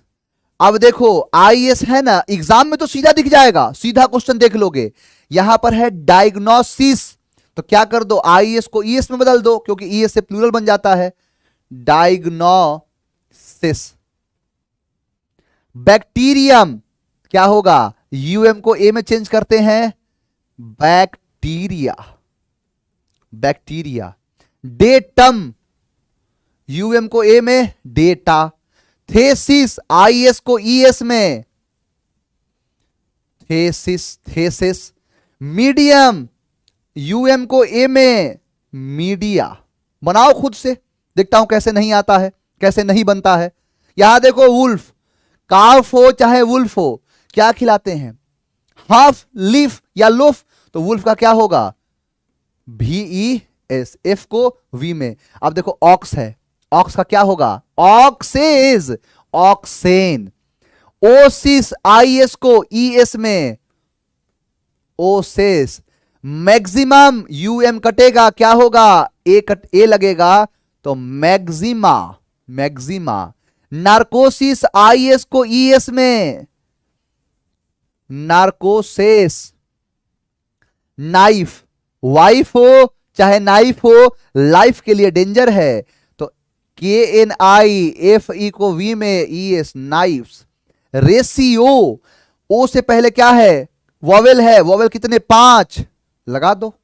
अब देखो आई एस है ना, एग्जाम में तो सीधा दिख जाएगा, सीधा क्वेश्चन देख लोगे। यहां पर है डायग्नोसिस, तो क्या कर दो, आई एस को ई एस में बदल दो, क्योंकि ई एस से प्लूरल बन जाता है, डायग्नोसिस। बैक्टीरियम क्या होगा, यूएम को ए में चेंज करते हैं, बैक्टीरिया, बैक्टीरिया। डेटम, यूएम को ए में, डेटा। थेसिस, आईएस को ईएस में, थेसिस, थेसिस। मीडियम, यूएम को ए में, मीडिया। बनाओ खुद से, देखता हूं कैसे नहीं आता है, कैसे नहीं बनता है। यहां देखो वुल्फ, काफ हो चाहे वुल्फ हो, क्या खिलाते हैं, हाफ लीफ या लोफ। तो वुल्फ का क्या होगा, VES, एफ को वी में। अब देखो ऑक्स है, ऑक्स का क्या होगा, ऑक्सेज, ऑक्सेन। ओसिस, IS को ES में, ओसेस। मैक्सिमम, UM कटेगा, क्या होगा, ए लगेगा, तो मैक्सिमा, मैक्सिमा। नार्कोसिस, IS को ES में, नार्कोसेस। नाइफ, वाइफ हो चाहे नाइफ हो, लाइफ के लिए डेंजर है, तो KNIFE को V में, ES, नाइफ्स। रेशियो, ओ से पहले क्या है, वॉवेल है, वॉवेल कितने, 5, लगा दो,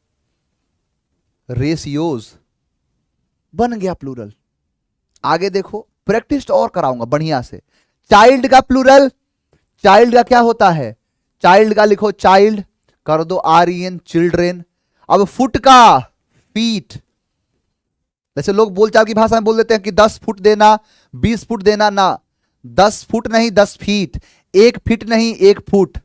रेशियोज, बन गया प्लूरल। आगे देखो, प्रैक्टिस और कराऊंगा बढ़िया से। चाइल्ड का प्लूरल, चाइल्ड का क्या होता है, चाइल्ड का लिखो चाइल्ड, कर दो REN, चिल्ड्रेन। अब फुट का, फीट। जैसे लोग बोलचाल की भाषा में बोल देते हैं कि 10 फुट देना, 20 फुट देना, ना 10 फुट नहीं 10 फीट, 1 फीट नहीं 1 फुट।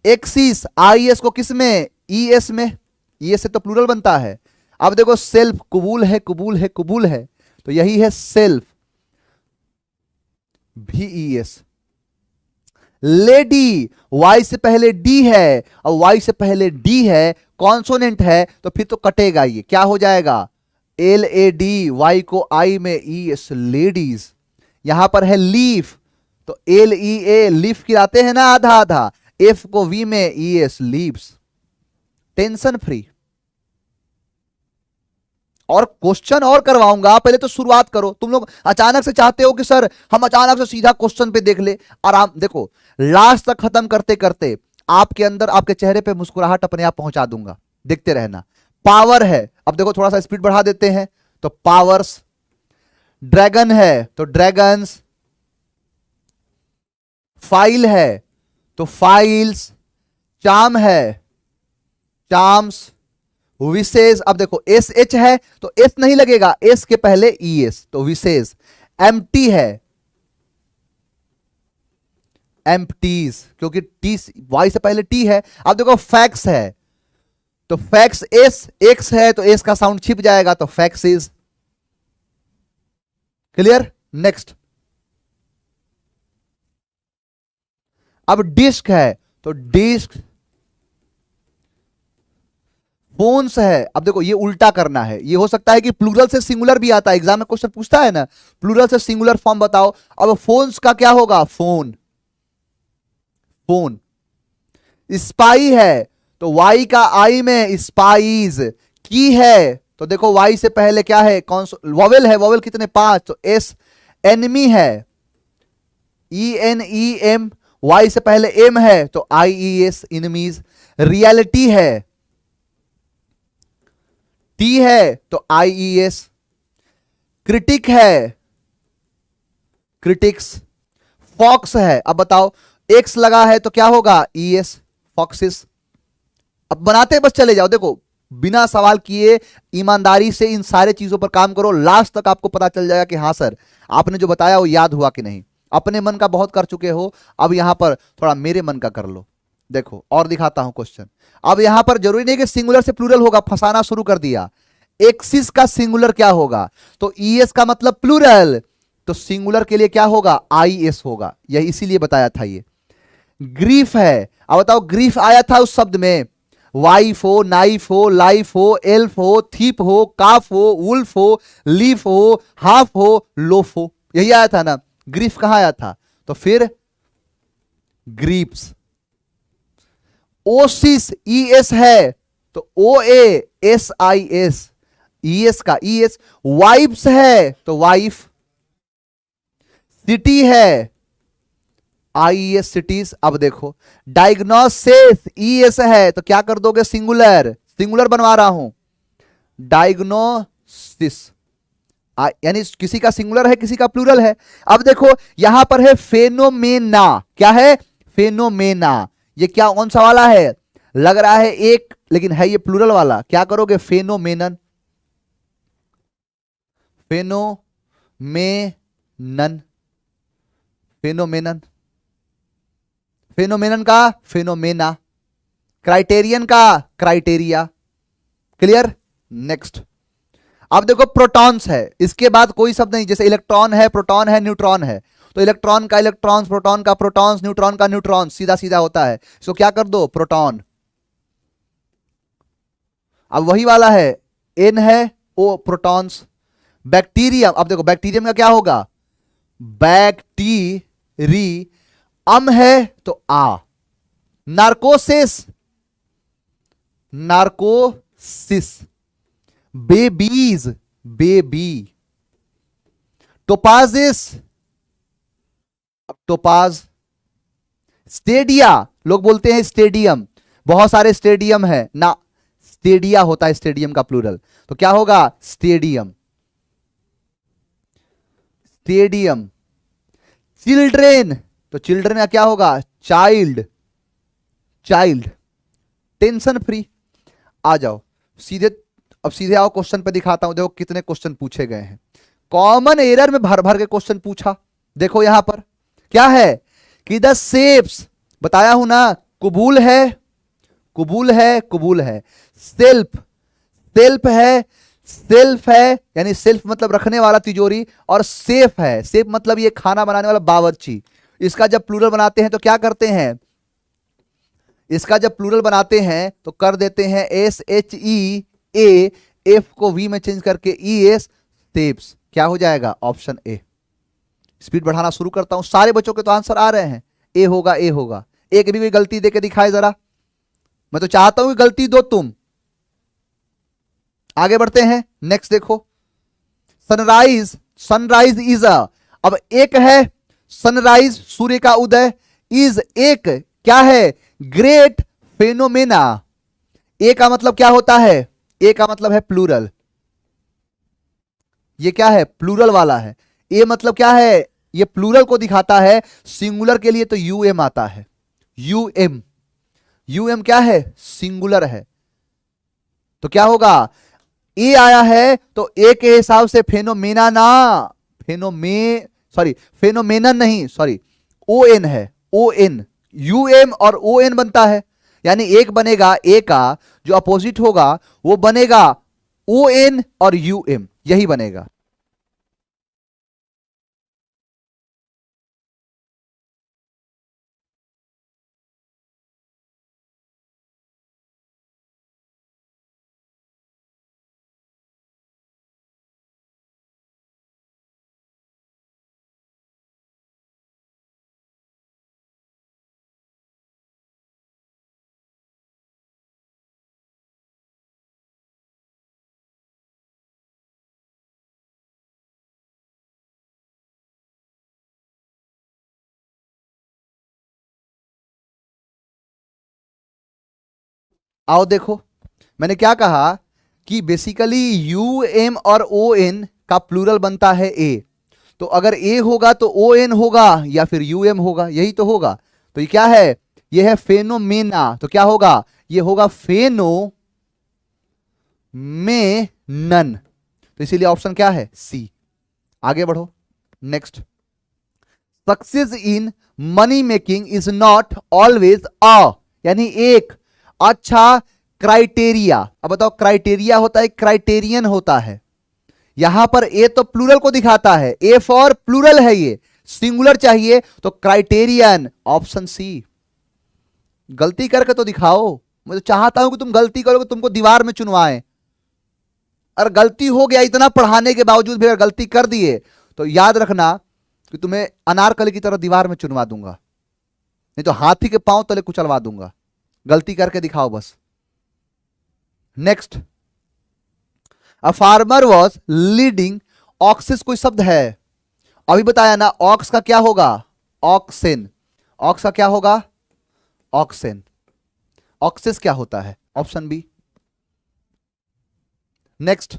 एक्सिस, IS को किस में, ES में, ES से तो प्लूरल बनता है। अब देखो सेल्फ, कुबूल है, कुबूल है, कुबूल है, तो यही है सेल्फ, VES। लेडी, वाई से पहले डी है, और वाई से पहले डी है, कॉन्सोनेंट है, तो फिर तो कटेगा, ये क्या हो जाएगा, LAD, वाई को आई में, ES, लेडीज। यहां पर है लीफ, तो LEA, लीफ खिलाते हैं ना आधा आधा, F को V में, ES, लीव्स। Tension free. और क्वेश्चन और करवाऊंगा, पहले तो शुरुआत करो। तुम लोग अचानक से चाहते हो कि सर हम अचानक से सीधा क्वेश्चन पे देख ले, आराम देखो, लास्ट तक खत्म करते करते आपके अंदर, आपके चेहरे पे मुस्कुराहट अपने आप पहुंचा दूंगा, देखते रहना। पावर है, अब देखो थोड़ा सा स्पीड बढ़ा देते हैं, तो पावर्स। ड्रैगन है तो ड्रैगन्स, फाइल है तो फाइल्स, चार्म है चार्म्स, विशेष। अब देखो SH है तो S नहीं लगेगा, S के पहले ES, तो विशेष। एम्प्टी है, एम्प्टीज, क्योंकि T, Y से पहले T है। अब देखो फैक्स है, तो फैक्स S, X है तो S का साउंड छिप जाएगा, तो फैक्सिस। Clear, next. अब डिस्क है तो डिस्क। फोन्स है, अब देखो ये उल्टा करना है, ये हो सकता है कि प्लूरल से सिंगुलर भी आता है, एग्जाम में क्वेश्चन पूछता है ना, प्लूरल से सिंगुलर फॉर्म बताओ। अब फोन्स का क्या होगा, फोन, फोन। स्पाई है तो वाई का आई में, स्पाइज। की है तो देखो वाई से पहले क्या है, कौन सा वॉवेल है, वॉवेल कितने, 5, तो S। एनिमी है, ENEM, वाई से पहले M है तो IES, इनमीज। रियलिटी है, T है तो IES। क्रिटिक है, क्रिटिक्स। फॉक्स है, अब बताओ X लगा है तो क्या होगा, ES, फॉक्सिस। अब बनाते बस चले जाओ, देखो बिना सवाल किए ईमानदारी से इन सारे चीजों पर काम करो, लास्ट तक आपको पता चल जाएगा कि हाँ सर आपने जो बताया वो याद हुआ कि नहीं। अपने मन का बहुत कर चुके हो, अब यहां पर थोड़ा मेरे मन का कर लो। देखो और दिखाता हूं क्वेश्चन। अब यहां पर जरूरी नहीं कि सिंगुलर से प्लूरल होगा, फंसाना शुरू कर दिया। एक्सिस का सिंगुलर क्या होगा, तो ईएस का मतलब प्लूरल, तो सिंगुलर के लिए क्या होगा, आईएस होगा, यही इसीलिए बताया था ये। ग्रीफ है, अब बताओ ग्रीफ आया था उस शब्द में, वाइफ हो, नाइफ हो, लाइफ हो, एल्फ हो, थीप हो, काफ हो, वुल्फ हो, लीफ हो, हाफ हो, लोफ हो, यही आया था ना। ग्रीफ कहां आया था, तो फिर ग्रीप्स। ओसिस ईएस है, तो O A S I S, ES का ईएस। वाइफ्स है तो वाइफ, सिटी है आईएस सिटीज। अब देखो डायग्नोसिस ईएस है तो क्या कर दोगे, सिंगुलर, सिंगुलर बनवा रहा हूं, डायग्नोसिस, यानी किसी का सिंगुलर है किसी का प्लूरल है। अब देखो यहां पर है फेनोमेना, क्या है, फेनोमेना। ये क्या कौन सा वाला है, लग रहा है एक, लेकिन है ये प्लूरल वाला, क्या करोगे, फेनोमेनन, फेनोमेनन, फेनोमेनन, फेनोमेनन का फेनोमेना, क्राइटेरियन का क्राइटेरिया। क्लियर। नेक्स्ट। अब देखो प्रोटॉन्स है, इसके बाद कोई शब्द नहीं, जैसे इलेक्ट्रॉन है, प्रोटॉन है, न्यूट्रॉन है, तो इलेक्ट्रॉन का इलेक्ट्रॉन्स, प्रोटॉन का प्रोटॉन्स, न्यूट्रॉन का न्यूट्रॉन, सीधा सीधा होता है, इसको क्या कर दो, प्रोटॉन। अब वही वाला है, एन है, ओ प्रोटॉन्स। बैक्टीरियम, अब देखो बैक्टीरियम का क्या होगा, बैक्टीरी, अम है तो आ। Narcosis, narcosis. Babies, baby. Topazes, अब टोपाज। स्टेडिया, लोग बोलते हैं स्टेडियम, बहुत सारे स्टेडियम है ना, स्टेडिया होता है स्टेडियम का प्लूरल, तो क्या होगा, स्टेडियम, स्टेडियम। चिल्ड्रेन, तो चिल्ड्रेन का क्या होगा, चाइल्ड, चाइल्ड। Tension free. आ जाओ सीधे, अब सीधे आओ क्वेश्चन पे दिखाता हूं, देखो कितने क्वेश्चन पूछे गए हैं। कॉमन एरर में भर भर के क्वेश्चन पूछा। देखो यहां पर क्या है कि द शेप्स, बताया हूं ना, कुबूल है, कुबूल है, कुबूल है, सेल्फ, सेल्फ है, सेल्फ है, यानी सेल्फ मतलब रखने वाला तिजोरी, और सेफ है, सेफ मतलब ये खाना बनाने वाला बावर्ची। इसका जब प्लूरल बनाते हैं तो क्या करते हैं, इसका जब प्लूरल बनाते हैं तो कर देते हैं एस एच ई ए, एफ को वी में चेंज करके ई एस, सेप्स। क्या हो जाएगा, ऑप्शन ए। स्पीड बढ़ाना शुरू करता हूं, सारे बच्चों के तो आंसर आ रहे हैं, ए होगा, ए होगा। एक भी कोई गलती देके दिखाए जरा, मैं तो चाहता हूं कि गलती दो तुम। आगे बढ़ते हैं, नेक्स्ट देखो, सनराइज, सनराइज इज अ, अब एक है सनराइज, सूर्य का उदय, इज एक क्या है, ग्रेट फेनोमेना। ए का मतलब क्या होता है, ए का मतलब है प्लूरल, ये क्या है, प्लूरल वाला है। ए मतलब क्या है, ये प्लूरल को दिखाता है, सिंगुलर के लिए तो यूएम आता है, यूएम, यूएम क्या है, सिंगुलर है, तो क्या होगा, ए आया है तो ए के हिसाब से फेनोमेना ना, फेनोमेनन नहीं, सॉरी, ओ एन है, ओ एन, यूएम और ओ एन बनता है, यानी एक बनेगा, ए का जो अपोजिट होगा वो बनेगा ओ एन और यूएम, यही बनेगा। आओ देखो, मैंने क्या कहा कि बेसिकली यू एम और ओ एन का प्लूरल बनता है ए, तो अगर ए होगा तो ओ एन होगा या फिर यू एम होगा, यही तो होगा। तो ये क्या है, ये है फेनोमेना, तो क्या होगा, ये होगा फेनो में नन, तो इसीलिए ऑप्शन क्या है, सी। आगे बढ़ो, next. Success in money making is not always यानी एक अच्छा क्राइटेरिया। अब बताओ, क्राइटेरिया होता है, क्राइटेरियन होता है। यहां पर ए तो प्लूरल को दिखाता है, ए फॉर प्लूरल है, ये सिंगुलर चाहिए तो क्राइटेरियन, ऑप्शन सी। गलती करके तो दिखाओ, मैं तो चाहता हूं कि तुम गलती करोगे, तुमको दीवार में चुनवाएं। और गलती हो गया, इतना पढ़ाने के बावजूद भी अगर गलती कर दिए तो याद रखना कि तुम्हें अनारकली की तरह दीवार में चुनवा दूंगा, नहीं तो हाथी के पांव तले कुचलवा दूंगा। गलती करके दिखाओ बस। Next, a farmer was leading oxes, कोई शब्द है अभी बताया ना, ऑक्स का क्या होगा, ऑक्सेन। ऑक्स का क्या होगा, ऑक्सेन। ऑक्सिस क्या होता है, option B. Next,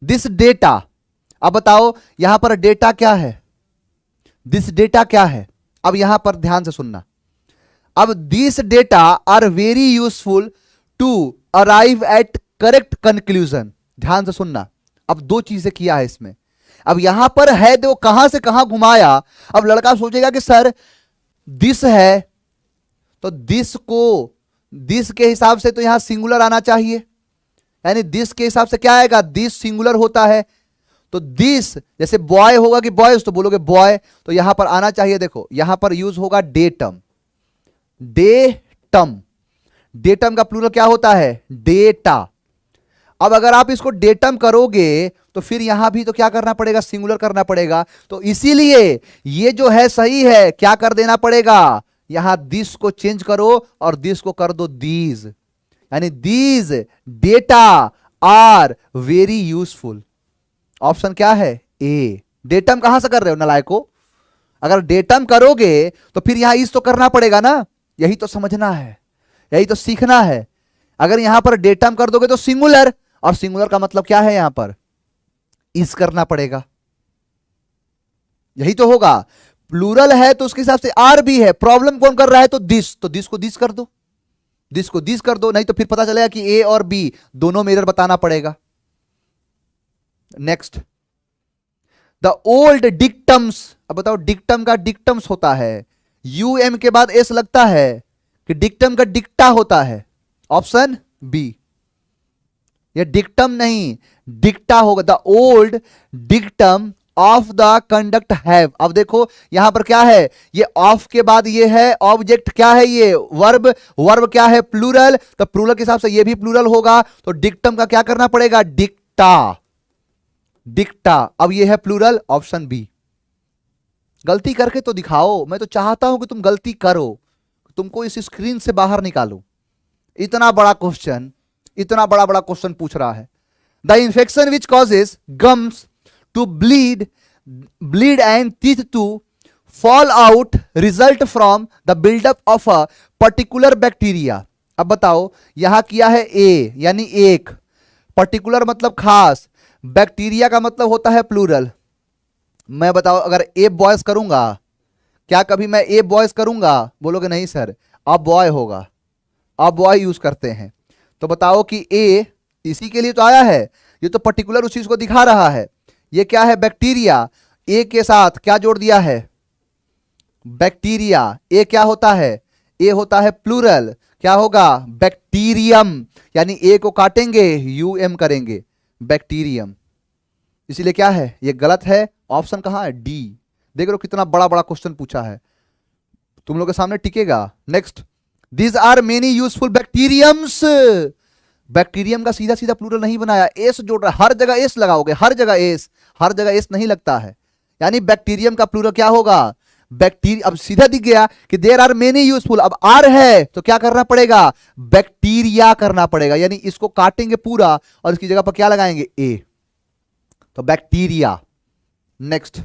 this data, अब बताओ यहां पर डेटा क्या है, दिस डेटा क्या है। अब यहां पर ध्यान से सुनना, अब this data are very useful to arrive at correct conclusion. ध्यान से सुनना, अब दो चीजें किया है इसमें। अब यहां पर है, देखो कहां से कहां घुमाया। अब लड़का सोचेगा कि सर दिस है, तो दिस को, दिस के हिसाब से तो यहां सिंगुलर आना चाहिए, यानी दिस के हिसाब से क्या आएगा, दिस सिंगुलर होता है, तो दिस जैसे बॉय होगा कि बॉयज तो बोलोगे बॉय, तो यहां पर आना चाहिए, देखो यहां पर यूज होगा डेटम। डेटम, डेटम का प्लूरल क्या होता है, डेटा। अब अगर आप इसको डेटम करोगे तो फिर यहां भी तो क्या करना पड़ेगा, सिंगुलर करना पड़ेगा। तो इसीलिए ये जो है सही है, क्या कर देना पड़ेगा, यहां दिस को चेंज करो और दिस को कर दो दीज, यानी these data are very useful. Option क्या है, ए। डेटम कहां से कर रहे हो नालायको, अगर डेटम करोगे तो फिर यहां इस तो करना पड़ेगा ना, यही तो समझना है, यही तो सीखना है। अगर यहां पर डेटम कर दोगे तो सिंगुलर, और सिंगुलर का मतलब क्या है, यहां पर इस करना पड़ेगा, यही तो होगा। प्लूरल है तो उसके हिसाब से आर भी है, प्रॉब्लम कौन कर रहा है, तो दिस को दिस कर दो, दिस को दिस कर दो, नहीं तो फिर पता चलेगा कि ए और बी दोनों में एरर बताना पड़ेगा। नेक्स्ट, द ओल्ड डिक्टम्स, अब बताओ डिक्टम का डिक्टम्स होता है, यूएम के बाद एस लगता है कि डिक्टम का डिक्टा होता है, ऑप्शन बी। ये डिक्टम नहीं डिक्टा होगा, the old dictum of the conduct have. अब देखो यहां पर क्या है, ये ऑफ के बाद ये है ऑब्जेक्ट, क्या है ये वर्ब, वर्ब क्या है प्लूरल, तो प्लूरल के हिसाब से ये भी प्लूरल होगा, तो डिक्टम का क्या करना पड़ेगा, डिक्टा, डिक्टा। अब ये है प्लूरल, ऑप्शन बी। गलती करके तो दिखाओ, मैं तो चाहता हूं कि तुम गलती करो, तुमको इस स्क्रीन से बाहर निकालो। इतना बड़ा क्वेश्चन, इतना बड़ा बड़ा क्वेश्चन पूछ रहा है। The infection which causes gums to bleed, bleed and teeth to fall out result from the buildup of a particular bacteria. अब बताओ यहां किया है ए, यानी एक, पर्टिकुलर मतलब खास, बैक्टीरिया का मतलब होता है प्लूरल। मैं बताओ अगर ए बॉयज करूंगा, क्या कभी मैं ए बॉयज करूंगा, बोलोगे नहीं सर, अब बॉय होगा, अब बॉय यूज करते हैं। तो बताओ कि ए इसी के लिए तो आया है, ये तो पर्टिकुलर उस चीज को दिखा रहा है। ये क्या है, बैक्टीरिया, ए के साथ क्या जोड़ दिया है, बैक्टीरिया। ए क्या होता है, ए होता है प्लूरल, क्या होगा, बैक्टीरियम, यानी ए को काटेंगे यूएम करेंगे, बैक्टीरियम। इसीलिए क्या है, ये गलत है, ऑप्शन कहां है, डी। देख लो कितना बड़ा बड़ा क्वेश्चन पूछा है, तुम लोग के सामने टिकेगा। Next, these are many useful bacteriums. Bacterium का सीधा सीधा प्लूरल नहीं बनाया, एस जोड़ रहा, हर जगह एस लगाओगे, हर जगह एस, हर जगह एस नहीं लगता है, यानी बैक्टीरियम का प्लूरल क्या होगा, बैक्टीरिया। अब सीधा दिख गया कि देयर आर मेनी यूजफुल, अब आर है तो क्या करना पड़ेगा, बैक्टीरिया करना पड़ेगा, यानी इसको काटेंगे पूरा और इसकी जगह पर क्या लगाएंगे, ए, तो bacteria. Next,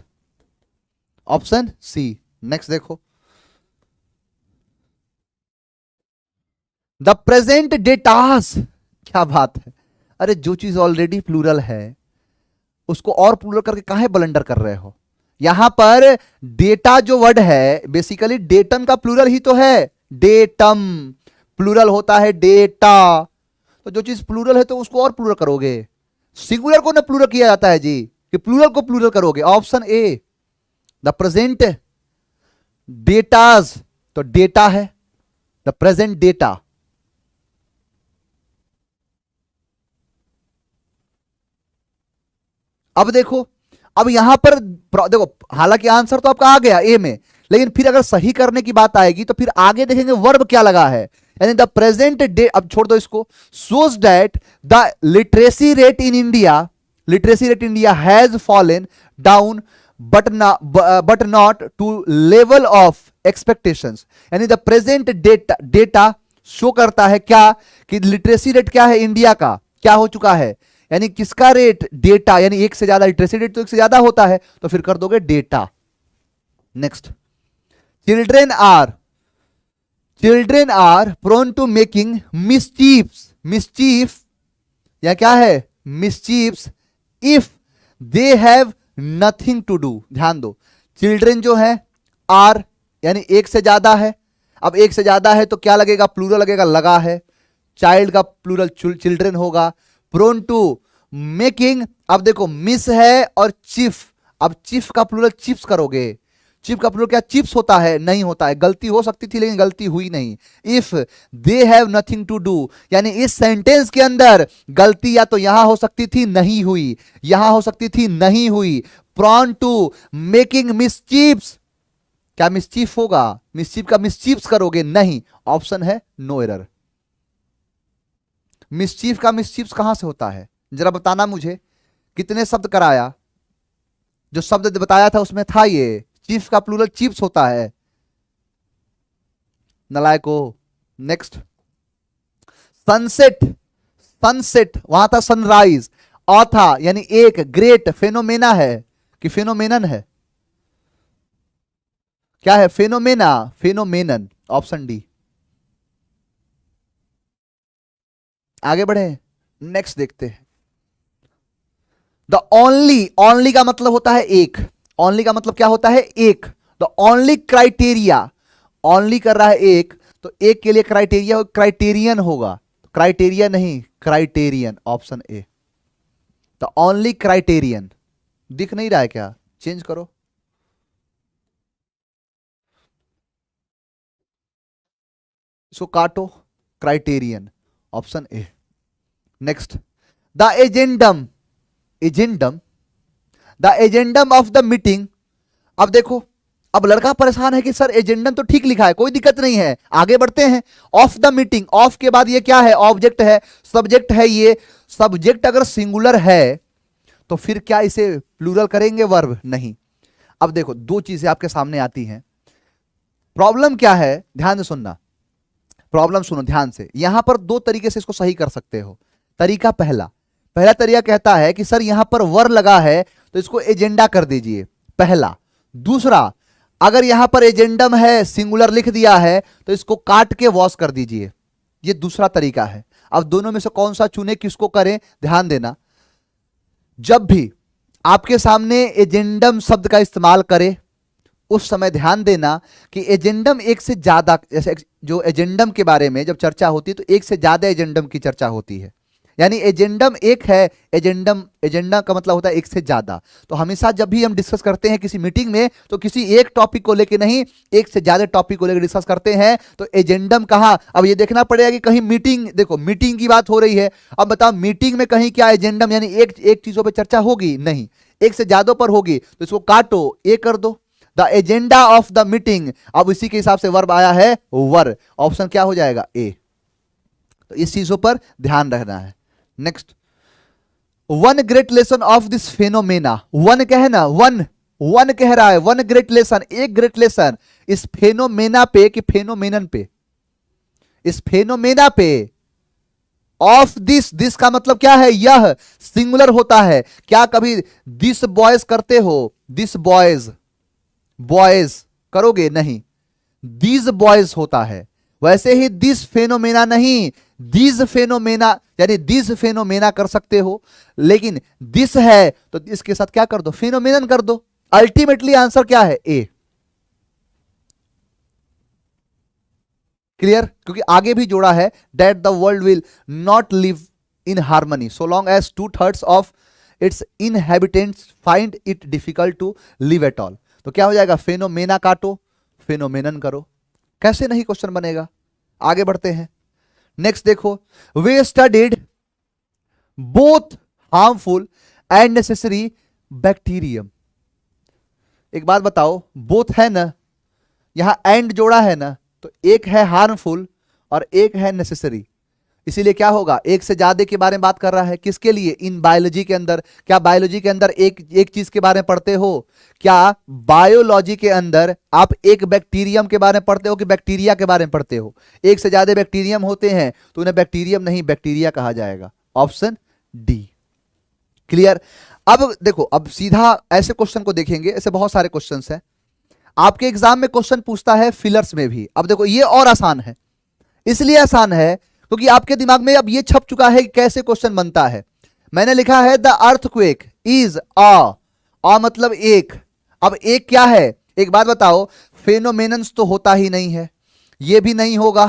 option C. Next देखो, द प्रेजेंट डेटास, क्या बात है, अरे जो चीज ऑलरेडी प्लूरल है उसको और प्लूरल करके काहे ब्लंडर कर रहे हो। यहां पर डेटा जो वर्ड है बेसिकली डेटम का प्लूरल ही तो है, डेटम प्लूरल होता है डेटा, तो जो चीज प्लूरल है तो उसको और प्लूरल करोगे। सिंगुलर को ना प्लूरल किया जाता है जी, कि प्लूरल को प्लूरल करोगे, option A. The present datas, तो डेटा है, द प्रेजेंट डेटा। अब देखो, अब यहां पर देखो, हालांकि आंसर तो आपका आ गया ए में, लेकिन फिर अगर सही करने की बात आएगी तो फिर आगे देखेंगे वर्ब क्या लगा है, यानी द प्रेजेंट डे, अब छोड़ दो इसको, shows that the literacy rate in India, literacy rate in India has fallen down but not to level of expectations, यानी द प्रेजेंट डेटा शो करता है क्या, कि लिटरेसी रेट क्या है इंडिया का, क्या हो चुका है, यानी किसका रेट, डेटा, यानी एक से ज्यादा, लिटरेसी रेट तो एक से ज्यादा होता है, तो फिर कर दोगे data. Next, children are prone to making mischiefs, mischief या क्या है, mischiefs, if they have nothing to do. ध्यान दो, चिल्ड्रेन जो है आर यानी एक से ज्यादा है, अब एक से ज्यादा है तो क्या लगेगा, प्लूरल लगेगा, लगा है, चाइल्ड का प्लूरल चिल्ड्रेन होगा, प्रोन टू मेकिंग, अब देखो मिस है और चिफ, अब चिफ का प्लूरल चिप्स करोगे, चिप का प्लूरल क्या चिप्स होता है, नहीं होता है, गलती हो सकती थी लेकिन गलती हुई नहीं। If they have nothing to do, यानी इस सेंटेंस के अंदर गलती या तो यहां हो सकती थी नहीं हुई, यहां हो सकती थी नहीं हुई, प्रॉन टू मेकिंग मिसचीफ्स, क्या मिसचीफ होगा, मिसचीफ का मिसचीफ्स करोगे, नहीं, ऑप्शन है नो एरर। मिसचीफ का मिसचीफ्स कहां से होता है, जरा बताना मुझे, कितने शब्द कराया, जो शब्द बताया था उसमें था ये, चीफ का प्लूरल चिप्स होता है, नलायको। नेक्स्ट, सनसेट, सनसेट वहां था सनराइज, और था यानी एक, ग्रेट फेनोमेना है कि फेनोमेनन है, क्या है, फेनोमेना, फेनोमेनन, ऑप्शन डी। आगे बढ़े, नेक्स्ट देखते हैं, द ओनली, ओनली का मतलब होता है एक, ओनली का मतलब क्या होता है, एक, द ओनली क्राइटेरिया, ओनली कर रहा है एक, तो एक के लिए क्राइटेरिया क्राइटेरियन होगा, क्राइटेरिया नहीं criterion, option A, the only criterion. दिख नहीं रहा है क्या, चेंज करो, इसको काटो, criterion, option A. Next, the agendum, agendum, the agendum of the meeting, अब देखो, अब लड़का परेशान है कि सर एजेंडम तो ठीक लिखा है, कोई दिक्कत नहीं है, आगे बढ़ते हैं, ऑफ द मीटिंग, ऑफ के बाद ये क्या है, ऑब्जेक्ट है, सब्जेक्ट है, ये सब्जेक्ट अगर सिंगुलर है तो फिर क्या इसे प्लूरल करेंगे, वर्ब नहीं। अब देखो, दो चीजें आपके सामने आती हैं, प्रॉब्लम क्या है, ध्यान से सुनना, प्रॉब्लम सुनो ध्यान से, यहां पर दो तरीके से इसको सही कर सकते हो। तरीका पहला, पहला तरीका कहता है कि सर यहां पर वर लगा है तो इसको एजेंडा कर दीजिए, पहला। दूसरा, अगर यहां पर एजेंडम है, सिंगुलर लिख दिया है, तो इसको काट के वॉश कर दीजिए, ये दूसरा तरीका है। अब दोनों में से कौन सा चुने, किसको करें, ध्यान देना, जब भी आपके सामने एजेंडम शब्द का इस्तेमाल करें उस समय ध्यान देना कि एजेंडम एक से ज्यादा, जैसे जो एजेंडम के बारे में जब चर्चा होती है तो एक से ज्यादा एजेंडम की चर्चा होती है, यानी एजेंडम एक है, एजेंडम, एजेंडा का मतलब होता है एक से ज्यादा। तो हमेशा जब भी हम डिस्कस करते हैं किसी मीटिंग में तो किसी एक टॉपिक को लेकर नहीं, एक से ज्यादा टॉपिक को लेकर डिस्कस करते हैं, तो एजेंडम कहां, अब ये देखना पड़ेगा कि कहीं मीटिंग, देखो मीटिंग की बात हो रही है, अब बताओ मीटिंग में कहीं क्या एजेंडम यानी एक चीजों पर चर्चा होगी, नहीं, एक से ज्यादा पर होगी, तो इसको काटो, ए कर दो, the agenda of the meeting, अब इसी के हिसाब से वर्ब आया है वर, ऑप्शन क्या हो जाएगा, ए। तो इस चीजों पर ध्यान रखना है। Next, one great lesson of this phenomena, one कहे ना, वन, वन कह रहा है, वन ग्रेट लेसन, एक ग्रेट लेसन इस फेनोमेना पे कि फेनोमेनन पे, इस फेनोमेना पे, ऑफ दिस, दिस का मतलब क्या है, यह सिंगुलर होता है, क्या कभी दिस बॉयज करते हो, दिस बॉयज, बॉयज करोगे, नहीं, दीज बॉयज होता है। वैसे ही दिस फेनोमेना नहीं, दीज फेनोमेना, यानी दिस फेनोमेना कर सकते हो, लेकिन दिस है तो इसके साथ क्या कर दो, फेनोमेनन कर दो। अल्टीमेटली आंसर क्या है, ए। क्लियर, क्योंकि आगे भी जोड़ा है, that the world will not live in harmony so long as 2/3 of its inhabitants find it difficult to live at all. तो क्या हो जाएगा, फेनोमेना काटो, फेनोमेनन करो। कैसे नहीं क्वेश्चन बनेगा। आगे बढ़ते हैं। नेक्स्ट देखो, we studied both harmful and necessary bacterium. एक बात बताओ, बोथ है ना, यहां एंड जोड़ा है ना, तो एक है हार्मफुल और एक है नेसेसरी। इसीलिए क्या होगा, एक से ज्यादा के बारे में बात कर रहा है। किसके लिए, इन बायोलॉजी के अंदर। क्या बायोलॉजी के अंदर एक एक चीज के बारे में पढ़ते हो? क्या बायोलॉजी के अंदर आप एक बैक्टीरियम के बारे में पढ़ते हो कि बैक्टीरिया के बारे में पढ़ते हो? एक से ज्यादा बैक्टीरियम होते हैं तो उन्हें बैक्टीरियम नहीं बैक्टीरिया कहा जाएगा। Option D. क्लियर। अब देखो, अब सीधा ऐसे क्वेश्चन को देखेंगे, ऐसे बहुत सारे क्वेश्चंस हैं आपके एग्जाम में। क्वेश्चन पूछता है फिलर्स में भी। अब देखो ये और आसान है, इसलिए आसान है क्योंकि आपके दिमाग में अब ये छप चुका है कि कैसे क्वेश्चन बनता है। मैंने लिखा है द अर्थक्वेक इज अ मतलब एक। अब एक क्या है, एक बात बताओ, फेनोमेनन्स तो होता ही नहीं है, ये भी नहीं होगा,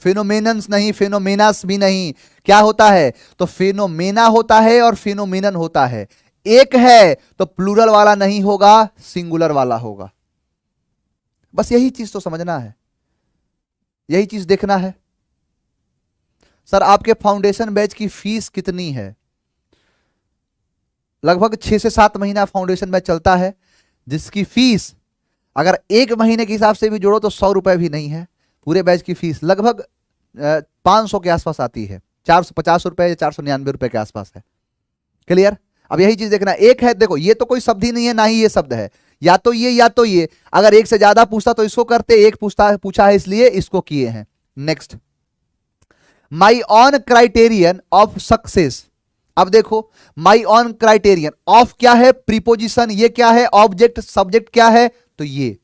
फेनोमेनन्स नहीं, फेनोमेनास भी नहीं। क्या होता है, तो फेनोमेना होता है और फेनोमेनन होता है। एक है तो प्लूरल वाला नहीं होगा, सिंगुलर वाला होगा। बस यही चीज तो समझना है, यही चीज देखना है। सर आपके फाउंडेशन बैच की फीस कितनी है? लगभग 6 से 7 महीना फाउंडेशन बैच चलता है, जिसकी फीस अगर एक महीने के हिसाब से भी जोड़ो तो 100 रुपए भी नहीं है। पूरे बैच की फीस लगभग 500 के आसपास आती है, 450 रुपए या 499 रुपए के आसपास है। क्लियर। अब यही चीज देखना, एक है, देखो ये तो कोई शब्द ही नहीं है, ना ही ये शब्द है, या तो ये या तो ये। अगर एक से ज्यादा पूछता तो इसको करते, एक पूछा है इसलिए इसको किए हैं। Next, my on criterion of success. अब देखो, माई ऑन क्राइटेरियन ऑफ क्या है, प्रीपोजिशन, ये क्या है, ऑब्जेक्ट, सब्जेक्ट क्या है, तो ये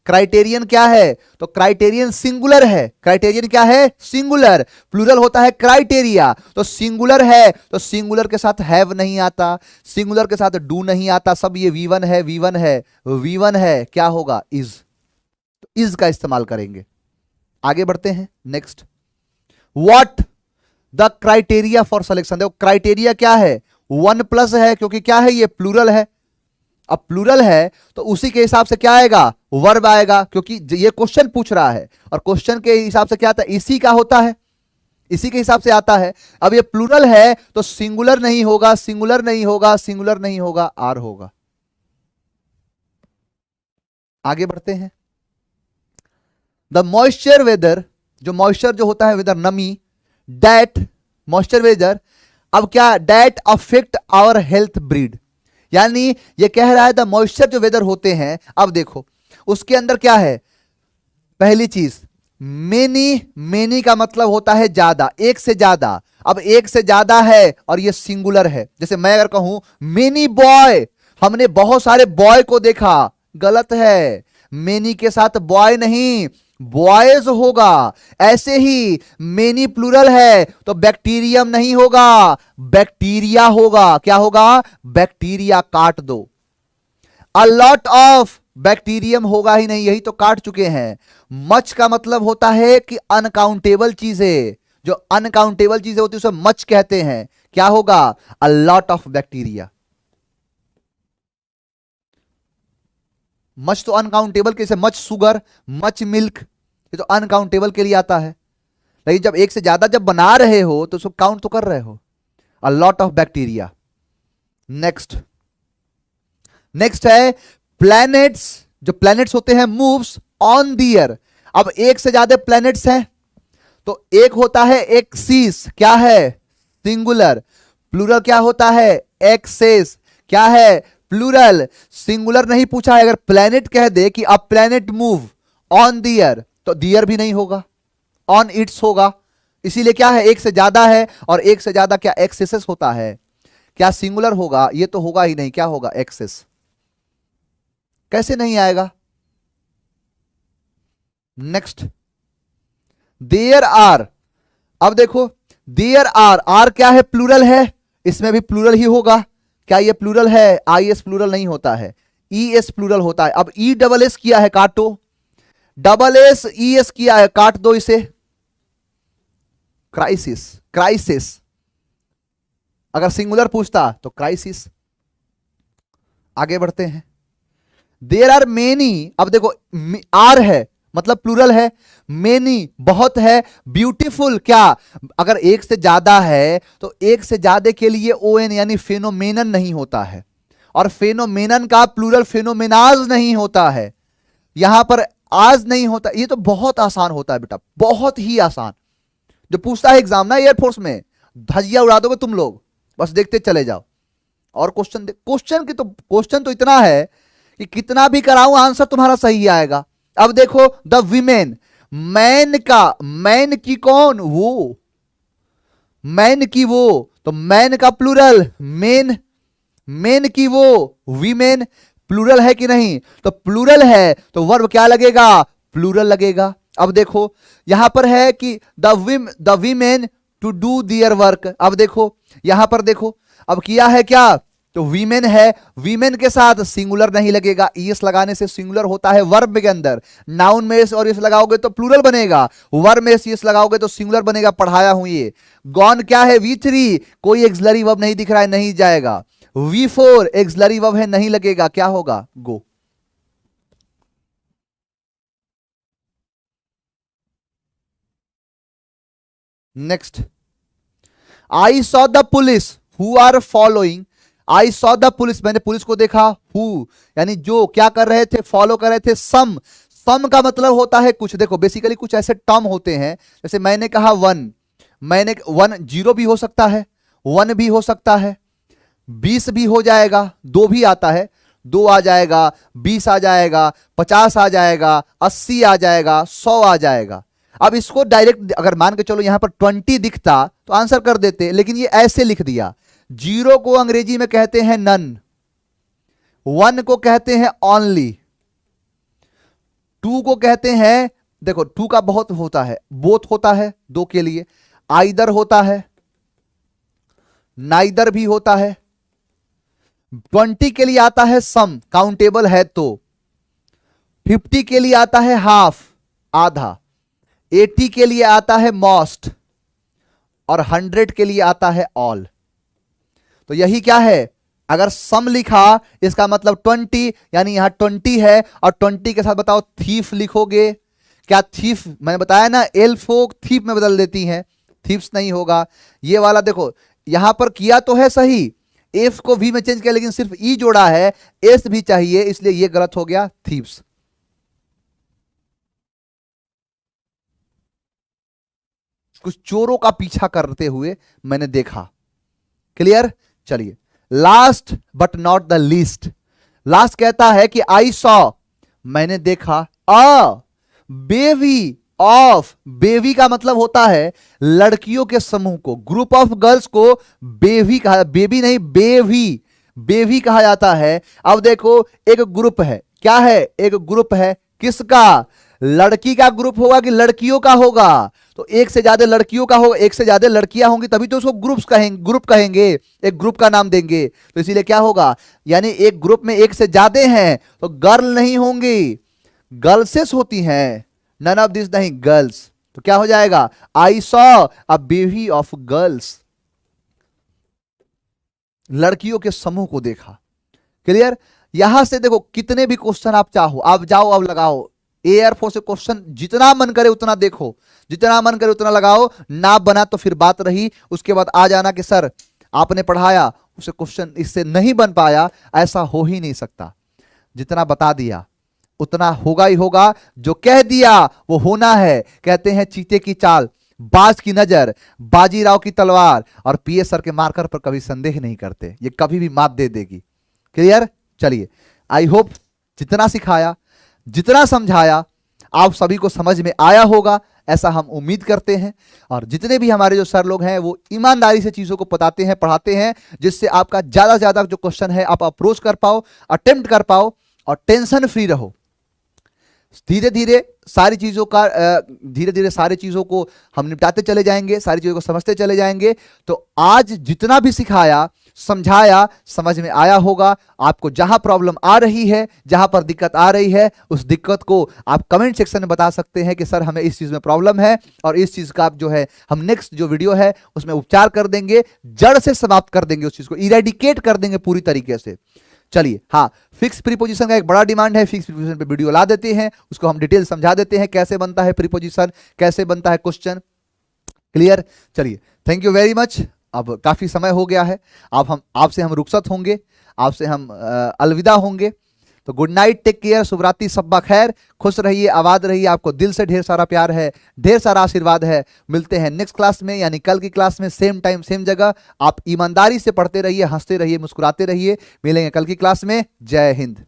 क्राइटेरियन क्या है, तो क्राइटेरियन सिंगुलर है। क्राइटेरियन क्या है, सिंगुलर। प्लूरल होता है क्राइटेरिया, तो सिंगुलर है तो सिंगुलर के साथ हैव नहीं आता, सिंगुलर के साथ डू नहीं आता, सब ये V1 है, V1 है, V1 है, क्या होगा, इज। तो इज का इस्तेमाल करेंगे। आगे बढ़ते हैं। Next, what the criteria for selection. देखो क्राइटेरिया क्या है, 1+ है, क्योंकि क्या है, ये प्लूरल है। अब प्लूरल है तो उसी के हिसाब से क्या आएगा, वर्ब आएगा, क्योंकि ये क्वेश्चन पूछ रहा है और क्वेश्चन के हिसाब से क्या आता है, इसी का होता है, इसी के हिसाब से आता है। अब ये प्लूरल है तो सिंगुलर नहीं होगा, सिंगुलर नहीं होगा, सिंगुलर नहीं होगा, आर होगा। आगे बढ़ते हैं। द मॉइस्चर वेदर, जो मॉइस्चर जो होता है वेदर, नमी, दैट मॉइस्चर वेदर। अब क्या, that affect our health breed, यानी ये कह रहा है द मॉइस्चर जो वेदर होते हैं। अब देखो उसके अंदर क्या है, पहली चीज मेनी, मेनी का मतलब होता है ज्यादा, एक से ज्यादा। अब एक से ज्यादा है और ये सिंगुलर है। जैसे मैं अगर कहूं मेनी बॉय, हमने बहुत सारे बॉय को देखा, गलत है, मेनी के साथ बॉय नहीं, बॉयज होगा। ऐसे ही मेनी प्लूरल है तो बैक्टीरियम नहीं होगा, बैक्टीरिया होगा। क्या होगा, बैक्टीरिया, काट दो। अ लॉट ऑफ, बैक्टीरियम होगा ही नहीं, यही तो काट चुके हैं। मच का मतलब होता है कि अनकाउंटेबल चीजें, जो अनकाउंटेबल चीजें होती है उसे मच कहते हैं। क्या होगा, a lot of bacteria. Much तो अनकाउंटेबल, कैसे, मच शुगर, मच मिल्क, ये तो अनकाउंटेबल के लिए आता है। लेकिन जब एक से ज्यादा जब बना रहे हो तो उसको काउंट तो कर रहे हो। A lot of bacteria. Next, next है प्लैनेट्स, जो प्लैनेट्स होते हैं मूव्स ऑन द ईयर। अब एक से ज्यादा प्लैनेट्स हैं तो एक होता है एक्सिस, क्या है, सिंगुलर। प्लूरल क्या होता है, एक्सेस, क्या है, प्लूरल। सिंगुलर नहीं पूछा है, अगर प्लैनेट कह दे कि a planet move on the year, तो द ईयर भी नहीं होगा, ऑन इट्स होगा। इसीलिए क्या है, एक से ज्यादा है और एक से ज्यादा क्या, एक्सेसेस होता है। क्या सिंगुलर होगा, ये तो होगा ही नहीं, क्या होगा, एक्सेस। कैसे नहीं आएगा। Next, there are. अब देखो देयर आर, आर क्या है, प्लूरल है, इसमें भी प्लूरल ही होगा। क्या ये प्लूरल है, आई एस प्लूरल नहीं होता है, ई एस प्लूरल होता है। अब ई डबल एस किया है, काटो, डबल एस ई एस किया है, काट दो इसे। क्राइसिस, क्राइसिस, अगर सिंगुलर पूछता तो क्राइसिस। आगे बढ़ते हैं। देयर आर मेनी, अब देखो आर है मतलब प्लूरल है, मेनी बहुत है, ब्यूटीफुल क्या, अगर एक से ज्यादा है तो एक से ज्यादा के लिए ओएन यानी फेनोमेनन नहीं होता है, और फेनोमेनन का प्लूरल फेनोमेनाज नहीं होता है, यहां पर आज नहीं होता। ये तो बहुत आसान होता है बेटा, बहुत ही आसान। जो पूछता है एग्जाम ना एयरफोर्स में, धजिया उड़ा दोगे तुम लोग, बस देखते चले जाओ। और क्वेश्चन तो इतना है कि कितना भी कराऊं आंसर तुम्हारा सही आएगा। अब देखो द विमेन, मैन का, मैन की कौन, वो, मैन की वो, तो मैन का प्लूरल मेन, मेन की वो वीमेन, प्लूरल है कि नहीं, तो प्लूरल है तो वर्ब क्या लगेगा, प्लूरल लगेगा। अब देखो यहां पर है कि the women to do their work, अब देखो यहां पर देखो अब किया है क्या, तो वीमेन है, वीमेन के साथ सिंगुलर नहीं लगेगा, ईएस लगाने से सिंगुलर होता है वर्ब के अंदर, नाउन में एस और एस लगाओगे तो प्लूरल बनेगा, वर्ब में एस लगाओगे तो सिंगुलर बनेगा, पढ़ाया हूं ये। गॉन क्या है, V3, कोई एक्सलरी वर्ब नहीं दिख रहा है, नहीं जाएगा। V4 एक्सलरी वर्ब है, नहीं लगेगा, क्या होगा, go. Next, I saw the police who are following, I saw the police, मैंने पुलिस को देखा, हु यानी जो क्या कर रहे थे, फॉलो कर रहे थे, सम, सम का मतलब होता है कुछ। देखो बेसिकली कुछ ऐसे टर्म होते हैं, जैसे मैंने कहा वन, मैंने वन जीरो भी हो सकता है, वन भी हो सकता है, 20 भी हो जाएगा, दो भी आता है, 2 आ जाएगा, 20 आ जाएगा, 50 आ जाएगा, 80 आ जाएगा, 100 आ जाएगा। अब इसको डायरेक्ट अगर मान के चलो यहां पर 20 दिखता तो आंसर कर देते, लेकिन ये ऐसे लिख दिया। जीरो को अंग्रेजी में कहते हैं नन, वन को कहते हैं ऑनली, टू को कहते हैं, देखो टू का बहुत होता है, बोथ होता है दो के लिए, आइदर होता है, नाइदर भी होता है, 20 के लिए आता है सम, काउंटेबल है तो, 50 के लिए आता है हाफ, आधा, 80 के लिए आता है मोस्ट, और 100 के लिए आता है ऑल। तो यही क्या है, अगर सम लिखा इसका मतलब 20, यानी यहां 20 है, और 20 के साथ बताओ थीफ लिखोगे, क्या थीफ, मैंने बताया ना एल्फो थीफ में बदल देती हैं, थीफ्स नहीं होगा। ये वाला देखो यहां पर किया तो है सही, एफ को वी में चेंज किया, लेकिन सिर्फ ई जोड़ा है, एस भी चाहिए, इसलिए ये गलत हो गया, थीफ्स। कुछ चोरों का पीछा करते हुए मैंने देखा, क्लियर। चलिए last but not the least, last कहता है कि आई सॉ, मैंने देखा, अ बेवी ऑफ, बेवी का मतलब होता है लड़कियों के समूह को, ग्रुप ऑफ गर्ल्स को बेवी कहा, बेबी नहीं बेवी, बेवी कहा जाता है। अब देखो एक ग्रुप है, क्या है, एक ग्रुप है, किसका, लड़की का ग्रुप होगा कि लड़कियों का होगा, तो एक से ज्यादा लड़कियों का होगा, एक से ज्यादा लड़कियां होंगी तभी तो उसको ग्रुप्स कहेंगे, ग्रुप कहेंगे, एक ग्रुप का नाम देंगे, तो इसीलिए क्या होगा, यानी एक ग्रुप में एक से ज्यादा हैं तो गर्ल नहीं होंगी, गर्ल्सेस होती हैं, नन ऑफ दिस नहीं, गर्ल्स। तो क्या हो जाएगा, I saw a baby of girls, लड़कियों के समूह को देखा, क्लियर। यहां से देखो कितने भी क्वेश्चन आप चाहो, आप जाओ अब लगाओ, एयरफोर्स से क्वेश्चन जितना मन करे उतना देखो, जितना मन करे उतना लगाओ, ना बना तो फिर बात रही, उसके बाद आ जाना कि सर आपने पढ़ाया उसे क्वेश्चन इससे नहीं बन पाया, ऐसा हो ही नहीं सकता। जितना बता दिया उतना होगा ही होगा, जो कह दिया वो होना है। कहते हैं चीते की चाल, बाज की नजर, बाजीराव की तलवार, और पीएस सर के मार्कर पर कभी संदेह नहीं करते, ये कभी भी मात दे देगी, क्लियर। चलिए आई होप जितना सिखाया, जितना समझाया, आप सभी को समझ में आया होगा, ऐसा हम उम्मीद करते हैं। और जितने भी हमारे जो सर लोग हैं वो ईमानदारी से चीज़ों को बताते हैं, पढ़ाते हैं, जिससे आपका ज़्यादा से ज़्यादा जो क्वेश्चन है आप अप्रोच कर पाओ, अटेम्प्ट कर पाओ, और टेंशन फ्री रहो। धीरे धीरे सारी चीज़ों का धीरे धीरे सारी चीज़ों को हम निपटाते चले जाएंगे, सारी चीज़ों को समझते चले जाएंगे। तो आज जितना भी सिखाया, समझाया, समझ में आया होगा। आपको जहां प्रॉब्लम आ रही है, जहां पर दिक्कत आ रही है, उस दिक्कत को आप कमेंट सेक्शन में बता सकते हैं कि सर हमें इस चीज़ में प्रॉब्लम है, और इस चीज़ का जो है हम नेक्स्ट जो वीडियो है उसमें उपचार कर देंगे, जड़ से समाप्त कर देंगे, उस चीज़ को इरेडिकेट कर देंगे पूरी तरीके से। चलिए, हाँ, फिक्स प्रीपोजिशन का एक बड़ा डिमांड है, फिक्स प्रीपोजिशन पे वीडियो ला देते हैं, उसको हम डिटेल समझा देते हैं कैसे बनता है प्रीपोजिशन, कैसे बनता है क्वेश्चन। क्लियर? चलिए, थैंक यू वेरी मच। अब काफी समय हो गया है, अब हम आपसे हम रुखसत होंगे, आपसे हम अलविदा होंगे। तो गुड नाइट, टेक केयर, शुभ रात्रि, सब्बा खैर, खुश रहिए, आबाद रहिए, आपको दिल से ढेर सारा प्यार है, ढेर सारा आशीर्वाद है। मिलते हैं नेक्स्ट क्लास में, यानी कल की क्लास में, सेम टाइम सेम जगह। आप ईमानदारी से पढ़ते रहिए, हंसते रहिए, मुस्कुराते रहिए। मिलेंगे कल की क्लास में। जय हिंद।